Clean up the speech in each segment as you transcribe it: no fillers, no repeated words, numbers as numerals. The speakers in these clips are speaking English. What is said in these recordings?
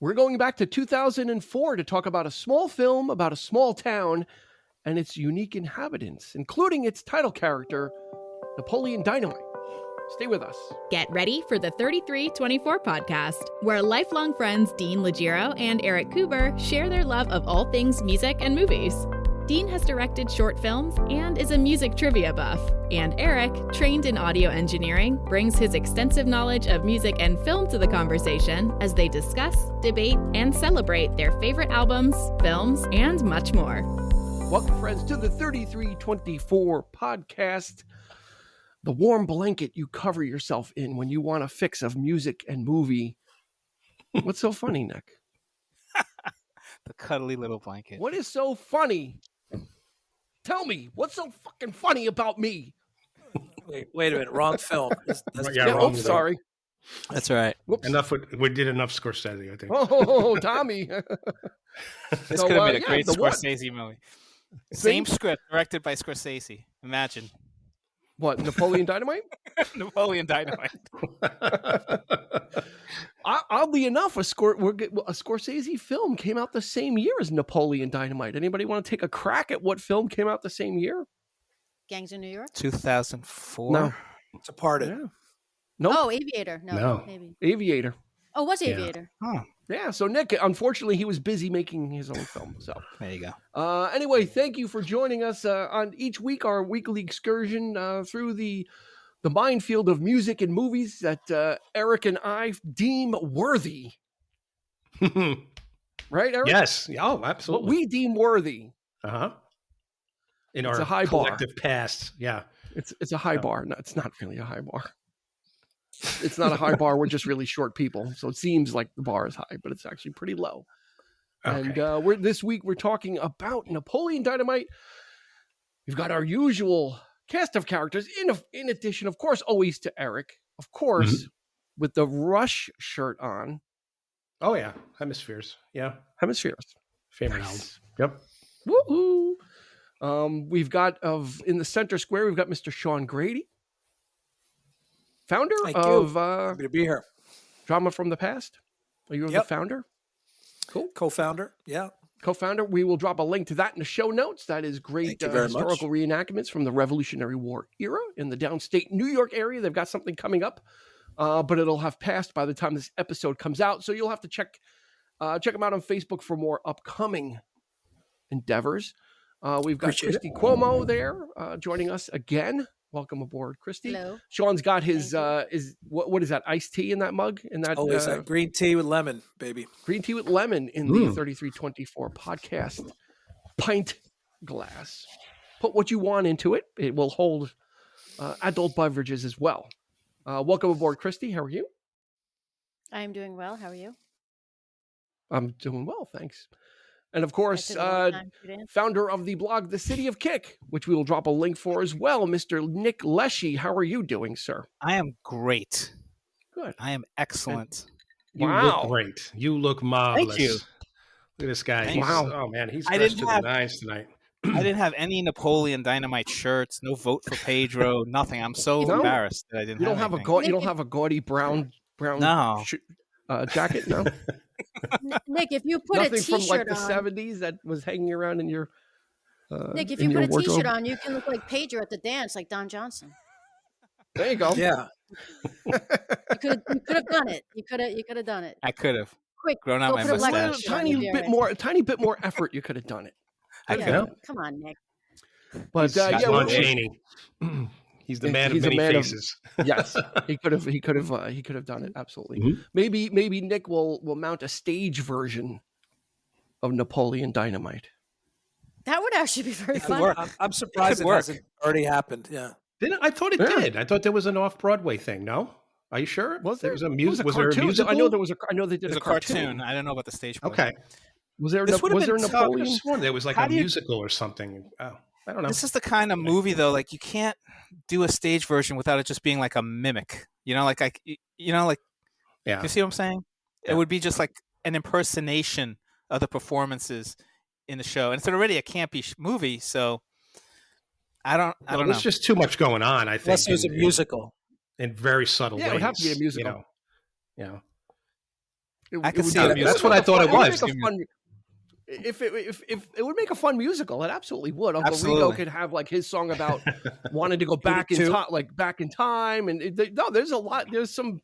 We're going back to 2004 to talk about a small film about a small town and its unique inhabitants, including its title character, Napoleon Dynamite. Stay with us. Get ready for the 3324 podcast, where lifelong friends Dean Legiro and Eric Kuber share their love of all things music and movies. Dean has directed short films and is a music trivia buff. And Eric, trained in audio engineering, brings his extensive knowledge of music and film to the conversation as they discuss, debate, and celebrate their favorite albums, films, and much more. Welcome, friends, to the 3324 podcast, the warm blanket you cover yourself in when you want a fix of music and movie. What's so funny, Nick? The cuddly little blanket. What is so funny? Tell me, what's so fucking funny about me? Wait a minute, wrong film. Wrong film. Sorry. That's all right. Whoops. We did enough Scorsese, I think. Oh, Tommy. This could have been a great Scorsese movie. Same script, directed by Scorsese. Imagine. What, Napoleon Dynamite? Napoleon Dynamite. Oddly enough, a Scorsese film came out the same year as Napoleon Dynamite. Anybody want to take a crack at what film came out the same year? Gangs of New York? 2004? No. Departed. Yeah. Nope. Oh, Aviator. No, maybe. Aviator. Oh, what's Aviator? Huh. Yeah, so Nick, unfortunately, he was busy making his own film. So there you go. Anyway, thank you for joining us on each week, our weekly excursion through the minefield of music and movies that Eric and I deem worthy. Right, Eric? Yes. Oh, absolutely. What we deem worthy. Uh-huh. In It's our a high collective bar. past. Yeah. It's a high bar. No, it's not really a high bar. It's not a high bar. We're just really short people. So it seems like the bar is high, but it's actually pretty low. Okay. And this week we're talking about Napoleon Dynamite. We've got our usual cast of characters in addition, of course, always to Eric, of course, with the Rush shirt on. Oh, yeah. Hemispheres. Yeah. Hemispheres. Favorite album. Yep. Woohoo. We've got in the center square, we've got Mr. Sean Grady, founder of happy to be here. Drama from the Past. Are you the founder? Cool. Co-founder. Yeah. Co-founder. We will drop a link to that in the show notes. That is great historical reenactments from the Revolutionary War era in the downstate New York area. They've got something coming up, but it'll have passed by the time this episode comes out. So you'll have to check them out on Facebook for more upcoming endeavors. We've got Christy Cuomo there joining us again. Welcome aboard, Christy. Hello. Sean's got his what is that, iced tea in that mug? In that always that green tea with lemon, baby. Green tea with lemon in the 3324 podcast pint glass. Put what you want into it. It will hold adult beverages as well. Welcome aboard, Christy. How are you? I'm doing well. How are you? I'm doing well, thanks. And of course, founder of the blog, The City of Kick, which we will drop a link for as well, Mr. Nick Leshi. How are you doing, sir? I am great. Good. I am excellent. You look great. You look marvelous. Thank you. Look at this guy. Wow. Oh, man. He's dressed to the nines tonight. I didn't have any Napoleon Dynamite shirts, no vote for Pedro, nothing. I'm so embarrassed that I didn't you don't have You don't have a gaudy brown jacket, no? Nick, if you put Nothing a t-shirt from like the on, 70s that was hanging around in your Nick, if you put a t-shirt on, you can look like Pedro at the dance, like Don Johnson. There you go. Yeah. You could have done it. You could have done it. I could have. Quick, grown out my mustache. A tiny bit more effort. You could have done it. I could have. Come on, Nick. But John Chaney. He's the man of many faces. Yes, he could have done it. Absolutely. Mm-hmm. Maybe Nick will mount a stage version of Napoleon Dynamite. That would actually be very fun. I'm surprised it hasn't already happened. Yeah. I thought it did. I thought there was an off-Broadway thing. No, are you sure? Was there? Was a music? Was there a musical? I know they did a cartoon. I don't know about the stage play. Okay. Was there Napoleon? There was like a musical or something. Oh, I don't know. This is the kind of movie though. Like you can't do a stage version without it just being like a mimic. You know, yeah. You see what I'm saying? Yeah. It would be just like an impersonation of the performances in the show, and it's already a campy movie, so I don't know. There's just too much going on. I think. Unless it was a musical. In very subtle ways. It would have to be a musical. You know. I can see it. That's what I thought it was. If it would make a fun musical, it absolutely would. Uncle Rico could have like his song about wanting to go back in time, back in time, and there's a lot. There's some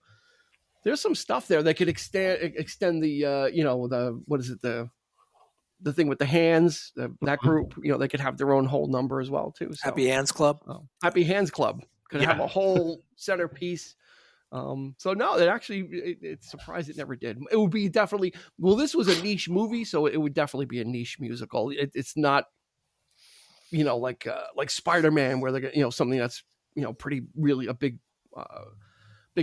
stuff there that could extend the what is it, the thing with the hands, that group. They could have their own whole number as well too. So. Happy Hands Club. Happy Hands Club could have a whole centerpiece. So no, it's surprised it never did. It would be definitely, this was a niche movie, so it would definitely be a niche musical. It's not, like Spider-Man, where they're, something that's, pretty really a big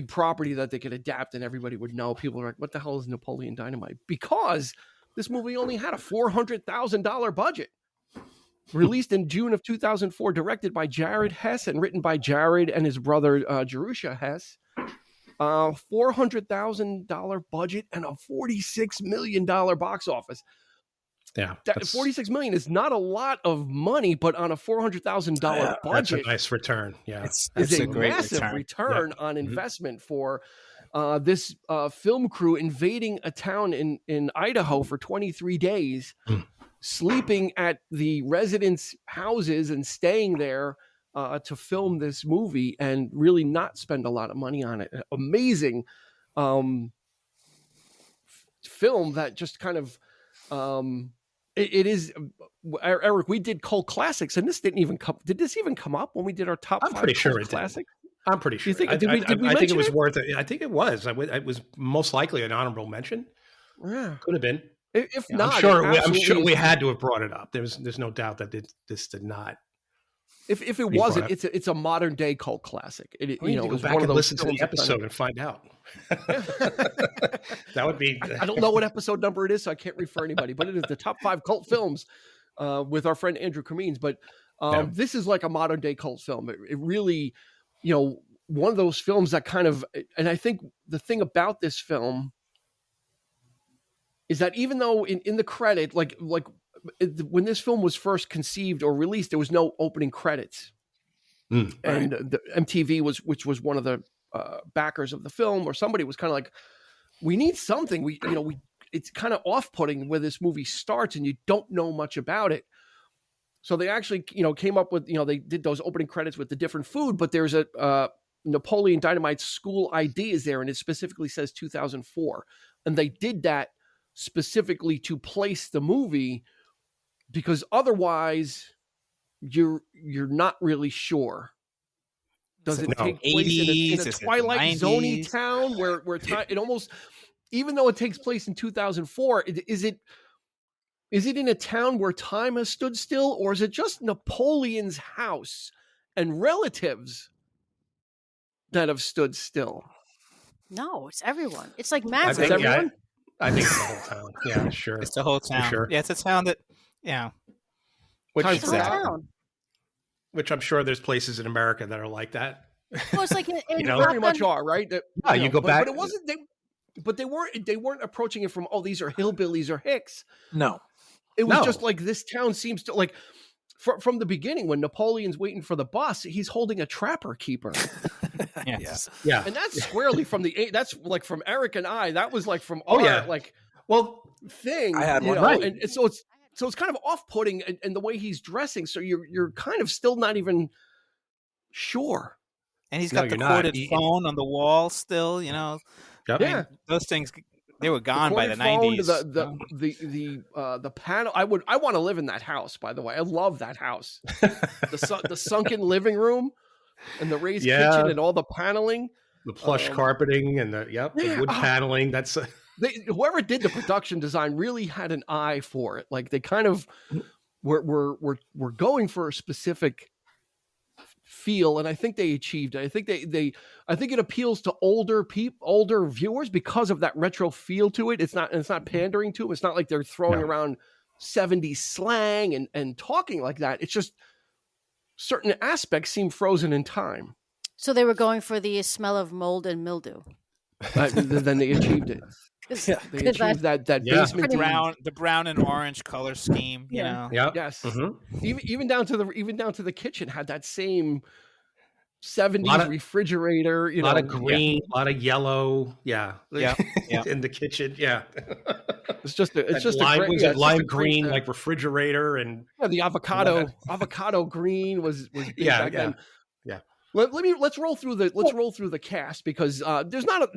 property that they could adapt and everybody would know. People are like, what the hell is Napoleon Dynamite? Because this movie only had a $400,000 budget. Released in June of 2004, directed by Jared Hess and written by Jared and his brother Jerusha Hess. $400,000 budget and a $46 million box office. Yeah, $46 million is not a lot of money, but on a $400,000 budget, that's a nice return. Yeah, it's a great massive return on investment for this film crew invading a town in Idaho for 23 days. Sleeping at the residents' houses and staying there to film this movie and really not spend a lot of money on it. Amazing film that just kind of it is. Eric, we did cult classics, and this didn't even come. Did this even come up when we did our top? I'm pretty sure it classic. I'm pretty sure. I think it was worth it. I think it was. It was most likely an honorable mention. Yeah, could have been. If not, I'm sure we had to have brought it up. There's no doubt that this did not. If it wasn't, it's a modern day cult classic. It go back and listen to the episode and find out. That would be. I don't know what episode number it is, so I can't refer anybody. But it is the top 5 cult films with our friend Andrew Kamines. But this is like a modern day cult film. It really, one of those films that kind of. And I think the thing about this film is that even though in the credit, like when this film was first conceived or released, there was no opening credits, and the MTV which was one of the backers of the film, or somebody was kind of like, we need something. It's kind of off-putting where this movie starts and you don't know much about it. So they actually came up with they did those opening credits with the different food, but there's a Napoleon Dynamite school ID is there, and it specifically says 2004, and they did that specifically to place the movie, because otherwise you're not really sure. Does it take place in a Twilight Zone-y town where it almost, even though it takes place in 2004, is it in a town where time has stood still, or is it just Napoleon's house and relatives that have stood still? No, it's everyone. It's like magic. It's everyone. I think it's the whole town. Yeah, sure. It's the whole town. Sure. Yeah, it's a town that, Which I'm sure there's places in America that are like that. Well, it's like very much are, right? You go back. But it wasn't. They weren't approaching it from, these are hillbillies or hicks. No, it was just like, this town seems to like. From the beginning, when Napoleon's waiting for the bus, he's holding a trapper keeper. Yes. Yeah. And that's squarely that's like from Eric and I. That was like from our thing. I had one. Right. And so it's kind of off-putting, and the way he's dressing. So you're kind of still not even sure. And he's got the corded phone on the wall still. Yep. Yeah. Those things. They were gone by the 90s. The panel. I want to live in that house. By the way, I love that house. the sunken living room and the raised kitchen and all the paneling, the plush carpeting and the wood paneling. That's whoever did the production design really had an eye for it. Like they kind of were going for a specific feel, and I think they achieved it. I think I think it appeals to older viewers because of that retro feel to it. It's not pandering to them. It's not like they're throwing around 70s slang and talking like that. It's just certain aspects seem frozen in time. So they were going for the smell of mold and mildew. Then they achieved it. They achieved that basement the brown and orange color scheme. Yes. Mm-hmm. Even down to the kitchen had that same 70s refrigerator, a lot of green, a lot of yellow. Yeah. In the kitchen. Yeah. It's just lime green, like refrigerator, and the avocado green was big back then. Yeah. Let's roll through the cast, because there's not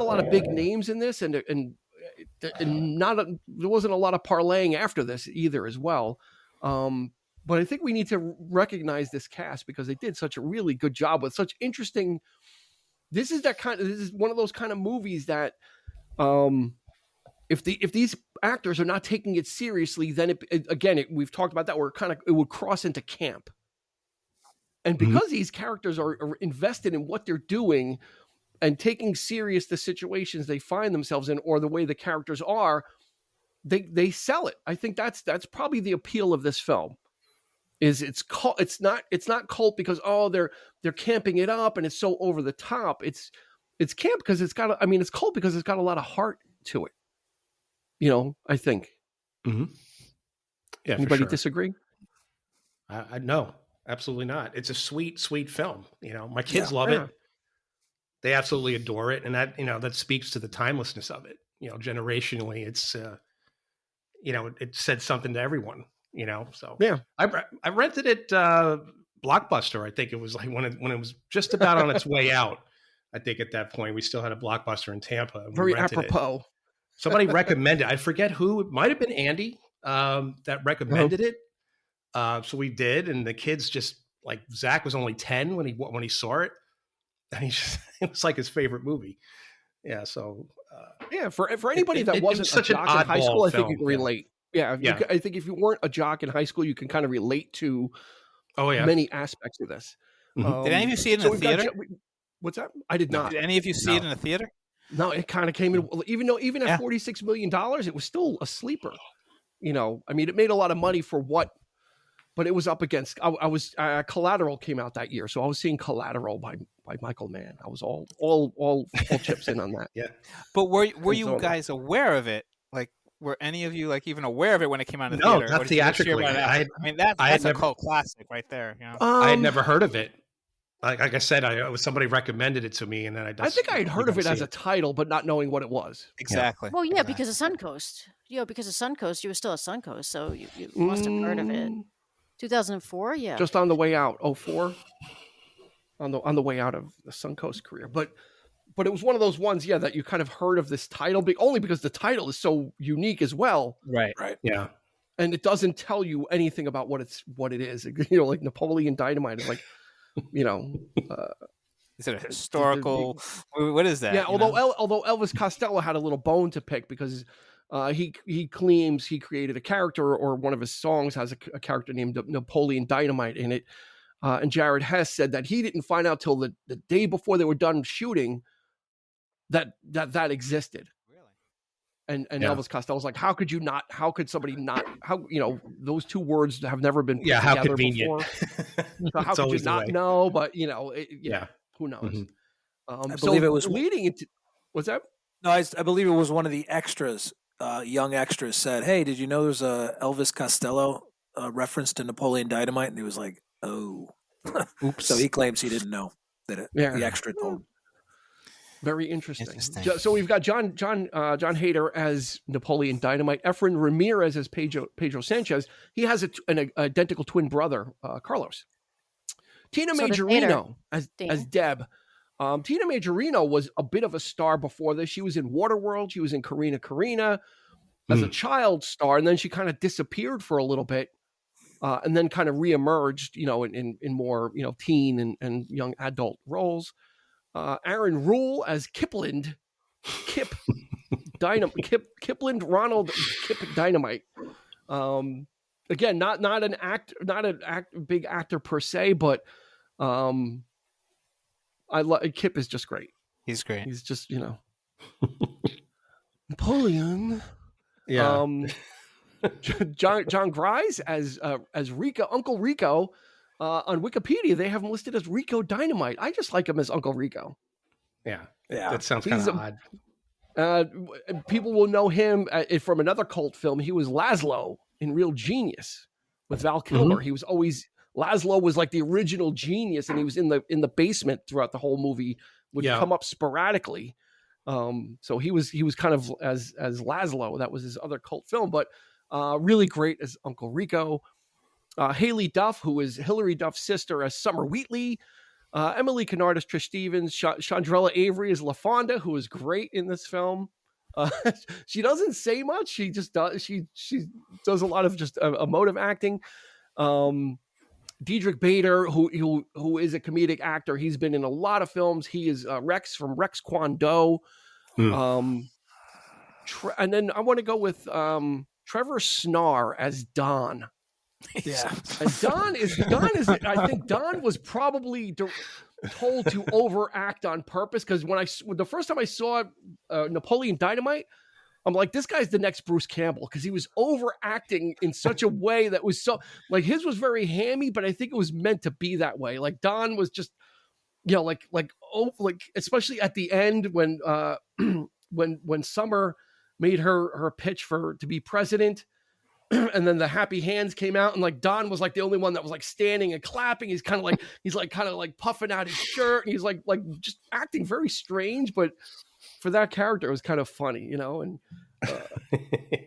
a lot of big names in this, and there wasn't a lot of parlaying after this either as well. But I think we need to recognize this cast because they did such a really good job with such interesting. This is one of those kind of movies that, if these actors are not taking it seriously, then we've talked about that, where it would cross into camp. And because these characters are invested in what they're doing and taking serious the situations they find themselves in, or the way the characters are, they sell it. I think that's probably the appeal of this film. It's not cult because they're camping it up and it's so over the top. It's camp because it's cult because it's got a lot of heart to it. I think. Mm-hmm. Yeah. Anybody for sure. disagree? No, absolutely not. It's a sweet, sweet film. My kids love it. They absolutely adore it, and that speaks to the timelessness of it. Generationally, it's it said something to everyone. So yeah, I rented it Blockbuster. I think it was like when it was just about on its way out. I think at that point we still had a Blockbuster in Tampa. And very apropos. Somebody recommended. I forget who. It might have been Andy that recommended it. So we did, and the kids just like Zach was only 10 when he saw it, and it was like his favorite movie. Yeah. So for anybody that wasn't a jock in high school, I think you can relate. Yeah. I think if you weren't a jock in high school, you can kind of relate to many aspects of this. Mm-hmm. Did any of you see it in the theater? What's that? I did not. Did any of you see it in the theater? No, it kind of came in. Even at $46 million, it was still a sleeper. It made a lot of money for what, but it was up against. Collateral came out that year, so I was seeing Collateral by Michael Mann. I was all full chips in on that. Yeah. But were you guys aware of it? Like, were any of you even aware of it when it came out in the theater? No, not theatrically. That's a cult classic right there. I had never heard of it. Like I said, somebody recommended it to me, and then I think I had heard of it as a title, but not knowing what it was. Exactly. Well, yeah, because of Suncoast. Because of Suncoast, you were still at Suncoast, so you must have heard of it. 2004, yeah. Just on the way out, 2004, on the way out of the Suncoast career, but it was one of those ones, that you kind of heard of this title, only because the title is so unique as well. Right. Yeah. And it doesn't tell you anything about what it is. Like Napoleon Dynamite is like. Is it a historical? What is that? Yeah, although Elvis Costello had a little bone to pick because he claims he created a character, or one of his songs has a character named Napoleon Dynamite in it, and Jared Hess said that he didn't find out till the day before they were done shooting that existed. And Elvis Costello was like, how could somebody not, those two words have never been put together how convenient. before. So how could you not know? But, who knows? Mm-hmm. I believe it was leading into, what's that? No, I believe it was one of the extras, young extras said, hey, did you know there's a Elvis Costello reference to Napoleon Dynamite? And he was like, oh. Oops. So he claims he didn't know that the extra told. Very interesting. So we've got John Hader as Napoleon Dynamite, Efren Ramirez as Pedro Sanchez. He has an identical twin brother, Carlos. Tina Majorino as Deb. Tina Majorino was a bit of a star before this. She was in Waterworld. She was in Karina as a child star, and then she kind of disappeared for a little bit, and then kind of reemerged, in more teen and young adult roles. Aaron Rule as Kipland Ronald Kip Dynamite. Again, not an big actor per se, but Kip is just great. He's great. He's just Napoleon. Yeah. John Grise as Rico, Uncle Rico. On Wikipedia, they have him listed as Rico Dynamite. I just like him as Uncle Rico. Yeah. That sounds kind of odd. People will know him from another cult film. He was Laszlo in Real Genius with Val Kilmer. Mm-hmm. He was always Laszlo was like the original genius, and he was in the basement throughout the whole movie. Would come up sporadically. So he was kind of as Laszlo. That was his other cult film, but really great as Uncle Rico. Haley Duff, who is Hilary Duff's sister, as Summer Wheatley. Emily Kennard as Trish Stevens. Chandrella Avery as LaFonda, who is great in this film. She doesn't say much. She just does. She does a lot of just emotive acting. Diedrich Bader, who is a comedic actor. He's been in a lot of films. He is Rex from Rex Kwon Do. And then I want to go with Trevor Snar as Don. Yeah. And Don is I think Don was probably told to overact on purpose, because the first time I saw Napoleon Dynamite, I'm like, this guy's the next Bruce Campbell, because he was overacting in such a way that was so, like, his was very hammy, but I think it was meant to be that way. Like Don was just, like especially at the end when when Summer made her pitch to be president. And then the happy hands came out, and like Don was like the only one that was like standing and clapping. He's kind of like puffing out his shirt, and he's like just acting very strange. But for that character, it was kind of funny, and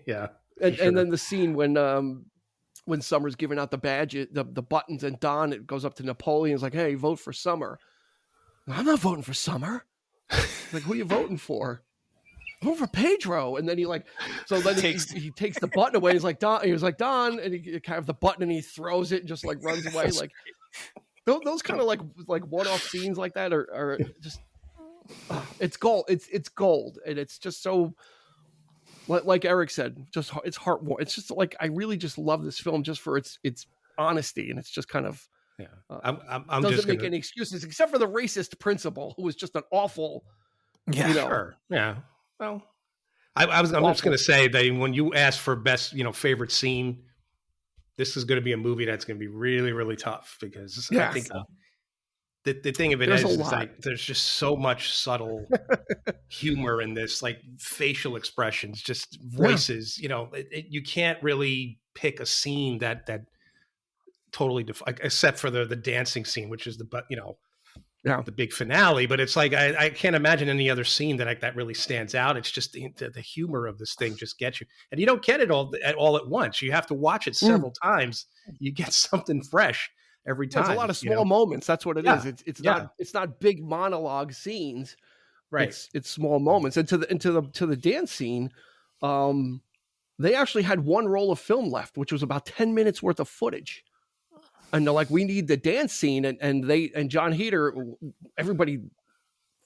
yeah. And then the scene when Summer's giving out the badge, the buttons, and Don, it goes up to Napoleon, is like, "Hey, vote for Summer." I'm not voting for Summer. Like, who are you voting for? Vote for Pedro. And then he takes the button away. He's like, Don. He was like, Don, and he kind of the button, and he throws it and just like runs away. Like those kind of like one-off scenes like that are just it's gold. It's gold, and it's just so, like Eric said, just it's heartwarming. It's just like, I really just love this film just for its honesty, and it's just kind of I'm doesn't make any excuses except for the racist principal, who was just an awful. Yeah, sure. Yeah. Well, I'm just going to say that when you ask for best, favorite scene, this is going to be a movie that's going to be really, really tough, because I think the thing of it is like there's just so much subtle humor in this, like facial expressions, just voices. You can't really pick a scene that totally except for the dancing scene, which is the big finale. But it's like I can't imagine any other scene that really stands out. It's just the humor of this thing just gets you, and you don't get it all at once. You have to watch it several times. You get something fresh every time. It's a lot of small moments. That's what it is. It's not big monologue scenes. Right. It's small moments. And to the dance scene, they actually had one roll of film left, which was about 10 minutes worth of footage. And they're like, we need the dance scene. And John Heder, everybody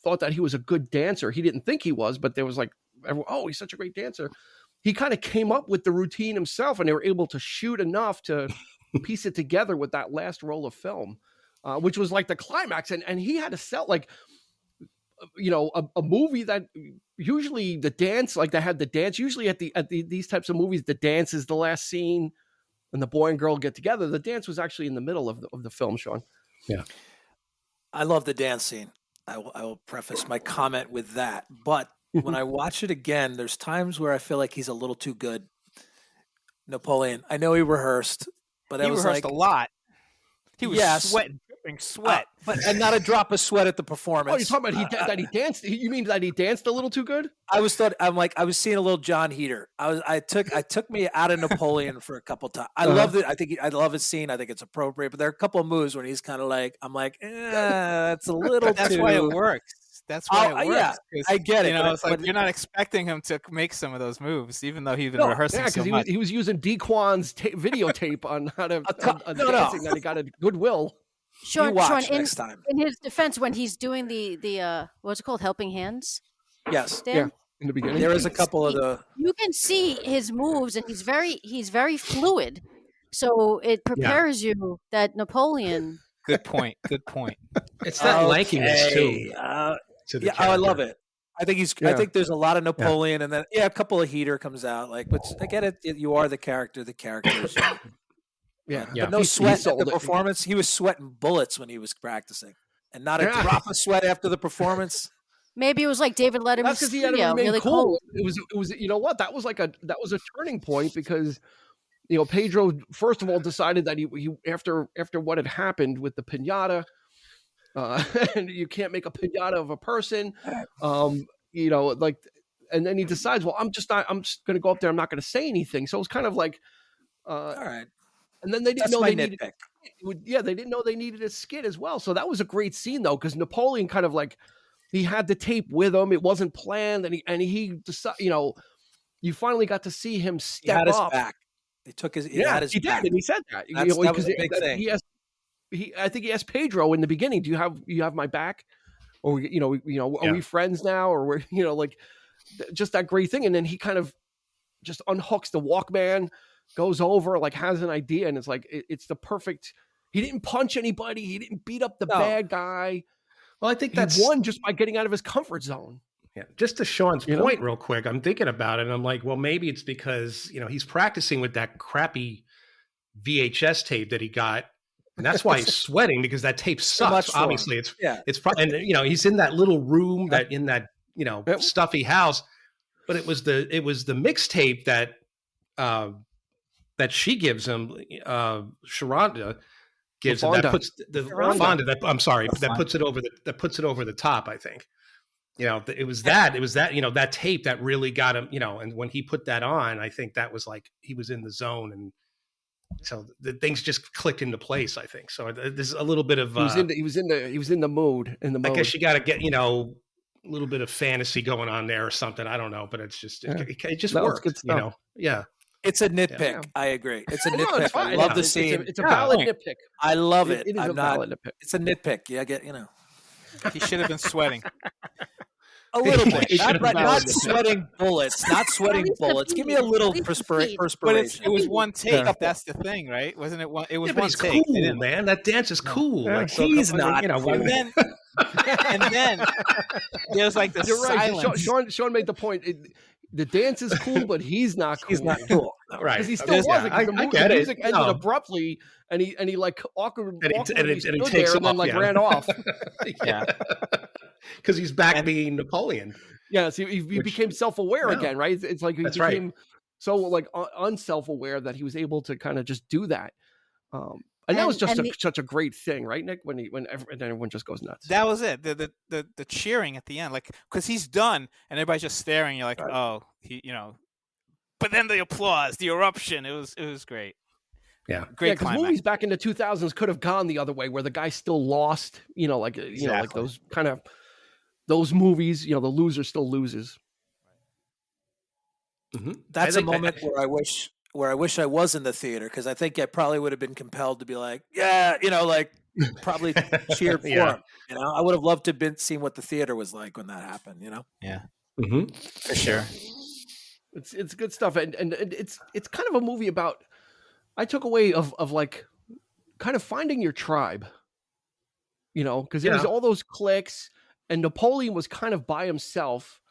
thought that he was a good dancer. He didn't think he was, but there was like, oh, he's such a great dancer. He kind of came up with the routine himself, and they were able to shoot enough to piece it together with that last roll of film, which was like the climax. And he had to sell a movie that usually the dance, like they had the dance, usually at these types of movies, the dance is the last scene. And the boy and girl get together. The dance was actually in the middle of the film, Sean. Yeah. I love the dance scene. I will preface my comment with that. But when I watch it again, there's times where I feel like he's a little too good. Napoleon, I know he rehearsed, but he rehearsed a lot. He was sweating, dripping sweat, and not a drop of sweat at the performance. Oh, you're talking about that he danced? You mean that he danced a little too good? I was seeing a little John Heder. I took me out of Napoleon for a couple times. I loved it. I love his scene. I think it's appropriate. But there are a couple of moves when he's kind of like, I'm like, that's a little. That's why it works. That's why it works. Yeah, I get it. It's like you're not expecting him to make some of those moves, even though he's been rehearsing so much. He was using Dequan's videotape on how to dancing that he got at Goodwill. Sean, next time. In his defense, when he's doing the what's it called, helping hands? Yes. Yeah. In the beginning, there is a couple of the. You can see his moves, and he's very fluid. So it prepares you that Napoleon. Good point. It's that lankiness too. I love it. I think there's a lot of Napoleon, and then a couple of Heder comes out. Like, but I get it. You are the character. The characters. But no sweat at the performance. He was sweating bullets when he was practicing, and not a drop of sweat after the performance. Maybe it was like David Letterman's. That's because he had to remain cool. It was. You know what? That was a turning point, because Pedro first of all decided that he after what had happened with the piñata, and you can't make a piñata of a person, like, and then he decides, well, I'm just going to go up there. I'm not going to say anything. So it's kind of like, all right. And then they didn't know they needed. They didn't know they needed a skit as well. So that was a great scene though, because Napoleon kind of like, he had the tape with him. It wasn't planned, and he decided, you finally got to see him step had his up. Back. They took his. He did, and he said that. That was a big thing. I think he asked Pedro in the beginning, "Do you have my back?" Or are we friends now? Or we're like, just that great thing. And then he kind of just unhooks the Walkman, goes over, like has an idea, and it's like it's the perfect. He didn't punch anybody. He didn't beat up the bad guy. Well, I think he won just by getting out of his comfort zone. Yeah. Just to Sean's point real quick, I'm thinking about it and I'm like, well, maybe it's because, he's practicing with that crappy VHS tape that he got. And that's why he's sweating, because that tape sucks. Obviously it's probably, and he's in that little room in that stuffy house, but it was the mixtape that she gives him, Sharonda gives him, that puts Fonda, that puts it over the top, I think. It was that tape that really got him, and when he put that on, I think that was like, he was in the zone, and so the things just clicked into place, I think. So there's a little bit of, he was in the mood. I guess you got to get, a little bit of fantasy going on there or something. I don't know, but it's just, it just worked, Yeah. It's a nitpick. Yeah. I agree. It's a nitpick. I love the scene. It's a valid nitpick. I love it. It is a valid nitpick. It's a nitpick. Yeah, He should have been sweating. A little bit. Not sweating bullets. Not sweating bullets. Give me a little perspiration. But it was one take. That's the thing, right? Wasn't it one? It was one take. Cool, man. That dance is cool. Yeah, like, he's not. And then there's like the silence. Sean made the point. The dance is cool, but he's not cool. He's not cool. Right. Because he still wasn't. I get the music ended abruptly, and he like awkwardly stood there and then ran off. Yeah. Because he's back being Napoleon. Yeah, so he became self-aware again, right? It's like he became so like unself-aware that he was able to kind of just do that. And that was just such a great thing, right, Nick? When everyone just goes nuts. That was it. The cheering at the end, like, because he's done and everybody's just staring. You're like, oh, But then the applause, the eruption, it was great. Yeah, great. Because movies back in the 2000s could have gone the other way, where the guy still lost. Like those kind of those movies. The loser still loses. Mm-hmm. That's a moment where I wish I was in the theater, because I think I probably would have been compelled to be like, probably cheered for him. I would have loved to have seen what the theater was like when that happened. Yeah, mm-hmm. For sure. It's good stuff, and it's kind of a movie about. I took away of like kind of finding your tribe, because there was all those cliques, and Napoleon was kind of by himself,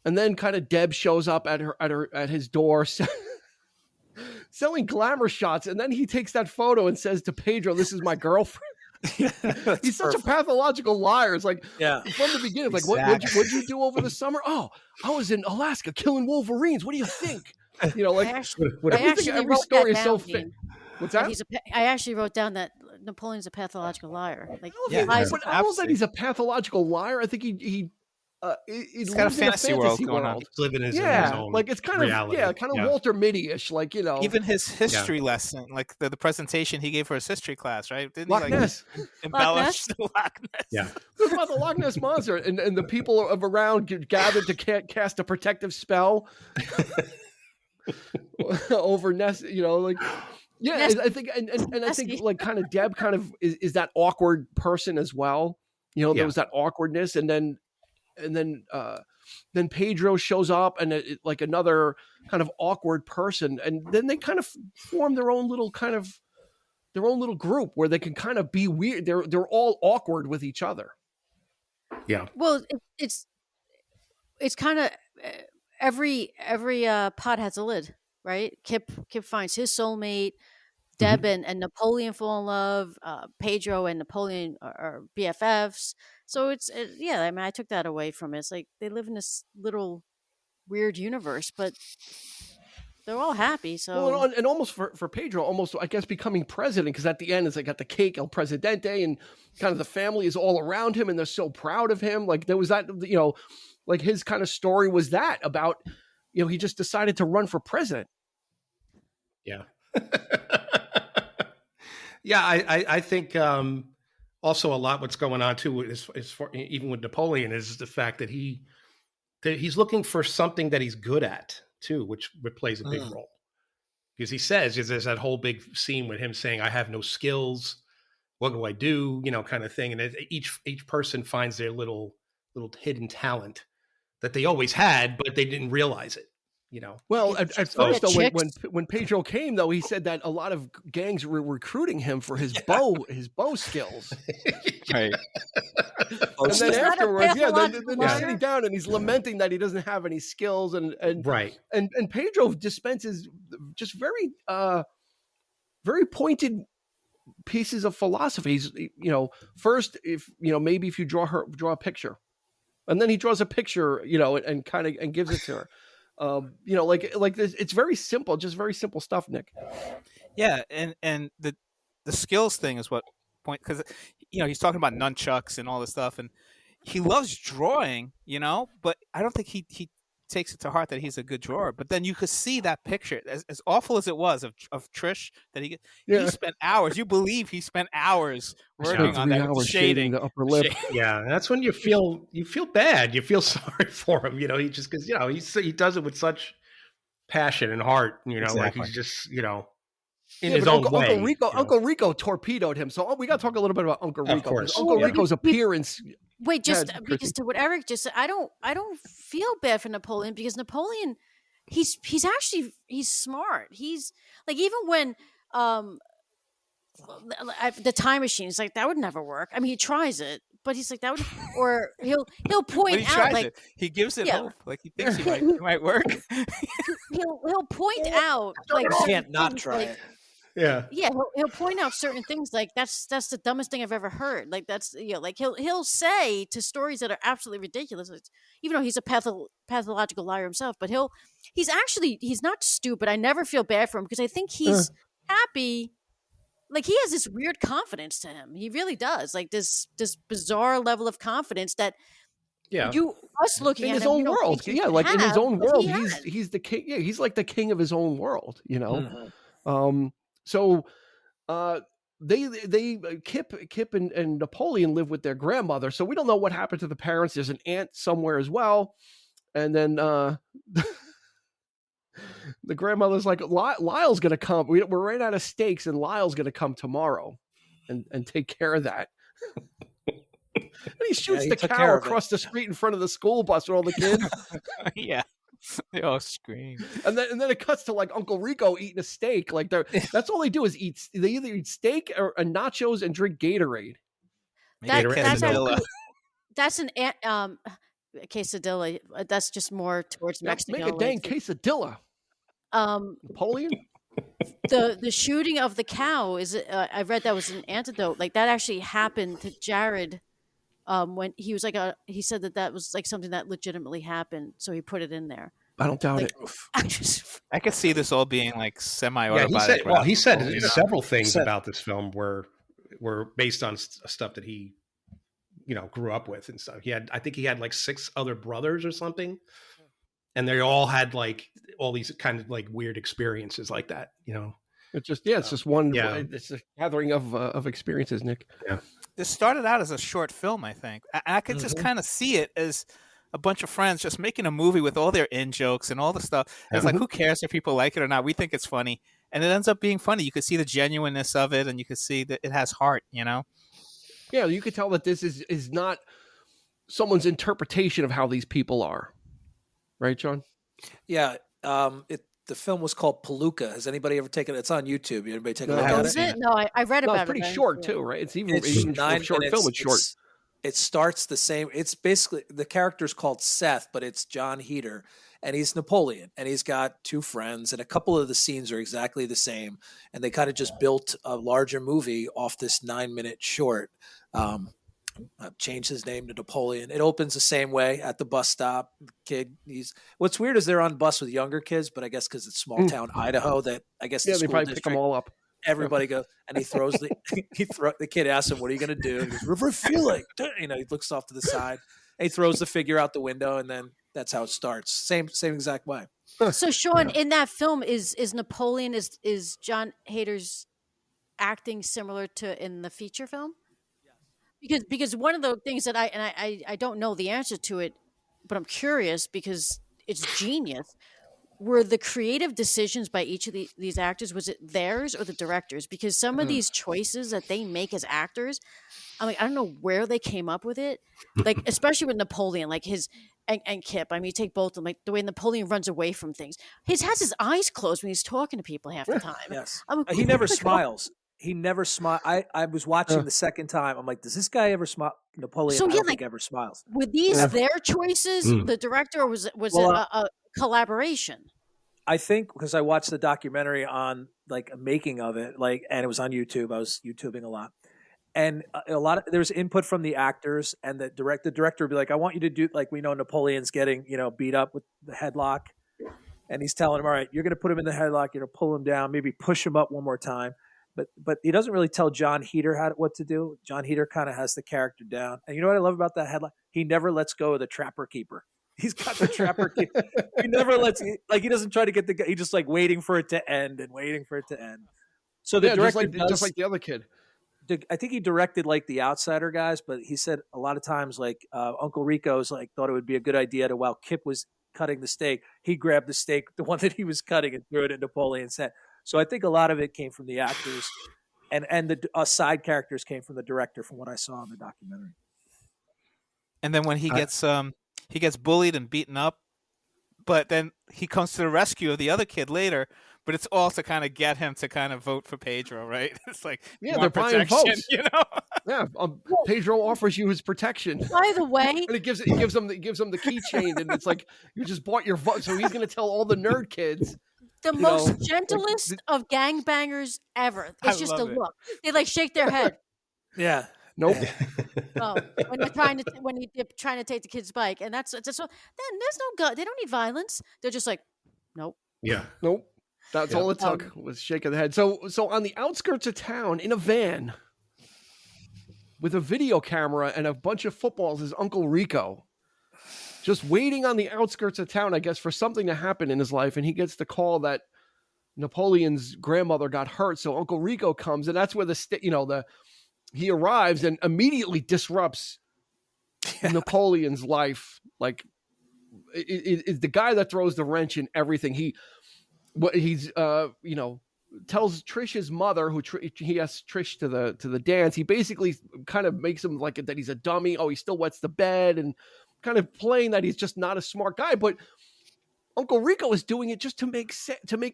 and then kind of Deb shows up at his door selling glamour shots, and then he takes that photo and says to Pedro, "This is my girlfriend." He's such a pathological liar. It's like, from the beginning, it's like, what'd you do over the summer? Oh, I was in Alaska killing wolverines. What do you think? Every story is so fake. What's that? I actually wrote down that Napoleon's a pathological liar. Like, but I don't know that he's a pathological liar. I think he's got a fantasy world going on. He's living his own like it's kind reality. of Walter Mitty-ish, like even his history lesson, like the presentation he gave for his history class, right? Didn't Loch Ness. Embellish the Loch Ness? Yeah, what about the Loch Ness monster and the people around gathered to cast a protective spell over Ness? I think and I think like kind of Deb kind of is that awkward person as well. There was that awkwardness, and then Pedro shows up, and like another kind of awkward person, and then they kind of form their own little group where they can kind of be weird. They're all awkward with each other. Yeah. Well, it's kind of every pot has a lid, right? Kip finds his soulmate. Deb and Napoleon fall in love. Pedro and Napoleon are BFFs. So I took that away from it. It's like they live in this little weird universe, but they're all happy. So well, and almost for Pedro, almost I guess becoming president, because at the end it's like got the cake El Presidente, and kind of the family is all around him and they're so proud of him. Like there was that, like his kind of story was that about, he just decided to run for president. Yeah. Yeah, I think also a lot what's going on too is for, even with Napoleon, is the fact that he's looking for something that he's good at too, which plays a big role. Because he says there's that whole big scene with him saying, "I have no skills. What do I do?" Kind of thing. And each person finds their little hidden talent that they always had, but they didn't realize it. Well, at first, though, when Pedro came, though, he said that a lot of gangs were recruiting him for his bow skills. Right. And then afterwards, then he's sitting down and he's lamenting that he doesn't have any skills, and right. And Pedro dispenses just very very pointed pieces of philosophies. First, if maybe if you draw a picture, and then he draws a picture, and kind of and gives it to her. Like this, it's very simple, just very simple stuff, Nick. Yeah, and the skills thing is what point, because he's talking about nunchucks and all this stuff, and he loves drawing, but I don't think he takes it to heart that he's a good drawer. But then you could see that picture, as awful as it was of Trish, that he spent hours. You believe he spent hours working on that shading the upper lip. Yeah, that's when you feel bad. You feel sorry for him. He just because he does it with such passion and heart. Exactly. Like he's just in his own way. Uncle Rico torpedoed him. So we got to talk a little bit about Uncle Rico. Of course. Uncle Rico's appearance. Wait, because to what Eric just said, I don't feel bad for Napoleon, because Napoleon, he's smart. He's like, even when the time machine is like, that would never work. I mean, he tries it, but he's like, that would, or he'll point out, like, he gives it hope, like he thinks he might work. he'll point out, like, you can't not try it. Yeah. He'll point out certain things, like that's the dumbest thing I've ever heard. Like that's like he'll say to stories that are absolutely ridiculous, even though he's a pathological liar himself. But he's not stupid. I never feel bad for him, because I think he's happy. Like he has this weird confidence to him. He really does. Like this bizarre level of confidence that us looking in at his him, own world. Yeah, like in his own world, he's the king. Yeah, he's like the king of his own world. Mm-hmm. So, they Kip and Napoleon live with their grandmother. So we don't know what happened to the parents. There's an aunt somewhere as well, and then the grandmother's like, Lyle's gonna come. We're right out of steaks, and Lyle's gonna come tomorrow, and take care of that. And he shoots the cow across the street in front of the school bus with all the kids. Yeah. They all scream, and then it cuts to like Uncle Rico eating a steak. Like that's all they do is eat. They either eat steak or nachos and drink Gatorade. That's an quesadilla. That's just more towards Mexico. Make a dang quesadilla. Napoleon. The shooting of the cow is. I read that was an antidote. Like that actually happened to Jared. When he was like he said that was like something that legitimately happened, so he put it in there. I don't doubt it. I could see this all being like semi-autobiographical. He said several things about this film were based on stuff that he, grew up with and stuff. I think he had like 6 other brothers or something, and they all had like all these kind of like weird experiences like that. It's just one. Yeah. It's a gathering of experiences, Nick. Yeah. This started out as a short film, I think. I could just kind of see it as a bunch of friends just making a movie with all their in-jokes and all the stuff. And it's like, who cares if people like it or not? We think it's funny. And it ends up being funny. You could see the genuineness of it, and you could see that it has heart, Yeah, you could tell that this is not someone's interpretation of how these people are. Right, John? Yeah. The film was called Palooka. Has anybody ever taken it? It's on YouTube. Anybody take a look at it? No, I read about it. It's pretty short too, right? It's even short film. It's short. It starts the same. It's basically, the character's called Seth, but it's John Heder, and he's Napoleon, and he's got 2 friends, and a couple of the scenes are exactly the same, and they kind of just built a larger movie off this 9-minute short. changed his name to Napoleon. It opens the same way at the bus stop. The kid, what's weird is they're on bus with younger kids, but I guess because it's small town Idaho, that I guess the they school probably pick them all up. Everybody goes, and he throws the kid asks him, "What are you going to do?" He goes, "River feeling." He looks off to the side, and he throws the figure out the window, and then that's how it starts. Same exact way. So Sean, in that film, is Napoleon is John Hader's acting similar to in the feature film? Because one of the things that I don't know the answer to it, but I'm curious because it's genius. Were the creative decisions by each of these actors, was it theirs or the directors? Because some of these choices that they make as actors, I'm like, I don't know where they came up with it. Like, especially with Napoleon, like his and Kip. I mean, you take both of them, like the way Napoleon runs away from things. He has his eyes closed when he's talking to people half the time. Yes. He never smiles. He never smiles. I was watching the second time. I'm like, does this guy ever smile? Napoleon, I don't think ever smiles. Were these their choices, the director, or was it a collaboration? I think because I watched the documentary on like a making of it, and it was on YouTube. I was YouTubing a lot. And there was input from the actors, and the director would be like, I want you to do, like, we know Napoleon's getting, beat up with the headlock. And he's telling him, all right, you're going to put him in the headlock, pull him down, maybe push him up one more time. But he doesn't really tell John Heder what to do. John Heder kind of has the character down. And you know what I love about that headlock? He never lets go of the trapper keeper. He's got the trapper keeper. He never he doesn't try to get the guy. He's just like waiting for it to end and waiting for it to end. So the director just like the other kid. I think he directed like the Outsider guys, but he said a lot of times Uncle Rico's thought it would be a good idea to, while Kip was cutting the steak, he grabbed the steak, the one that he was cutting, and threw it in Napoleon's head. So I think a lot of it came from the actors, and the side characters came from the director, from what I saw in the documentary. And then when he gets bullied and beaten up, but then he comes to the rescue of the other kid later. But it's all to kind of get him to kind of vote for Pedro, right? It's like, they're buying votes. Pedro offers you his protection. By the way, and it gives him the keychain, and it's like, you just bought your vote. So he's going to tell all the nerd kids. The most gentlest of gangbangers ever. It's just a look. They shake their head. Yeah. Nope. When you're trying to take the kid's bike, and that's then there's no gun. They don't need violence. They're just like, nope. Yeah. Nope. That's all it took, was shaking the head. So on the outskirts of town, in a van, with a video camera and a bunch of footballs, is Uncle Rico, just waiting on the outskirts of town, I guess, for something to happen in his life. And he gets the call that Napoleon's grandmother got hurt. So Uncle Rico comes, and that's where he arrives and immediately disrupts Napoleon's life. Like, is the guy that throws the wrench in everything. He's tells Trish's mother, he asks Trish to the dance. He basically kind of makes him like that he's a dummy. Oh, he still wets the bed, and kind of playing that he's just not a smart guy. But Uncle Rico is doing it just to make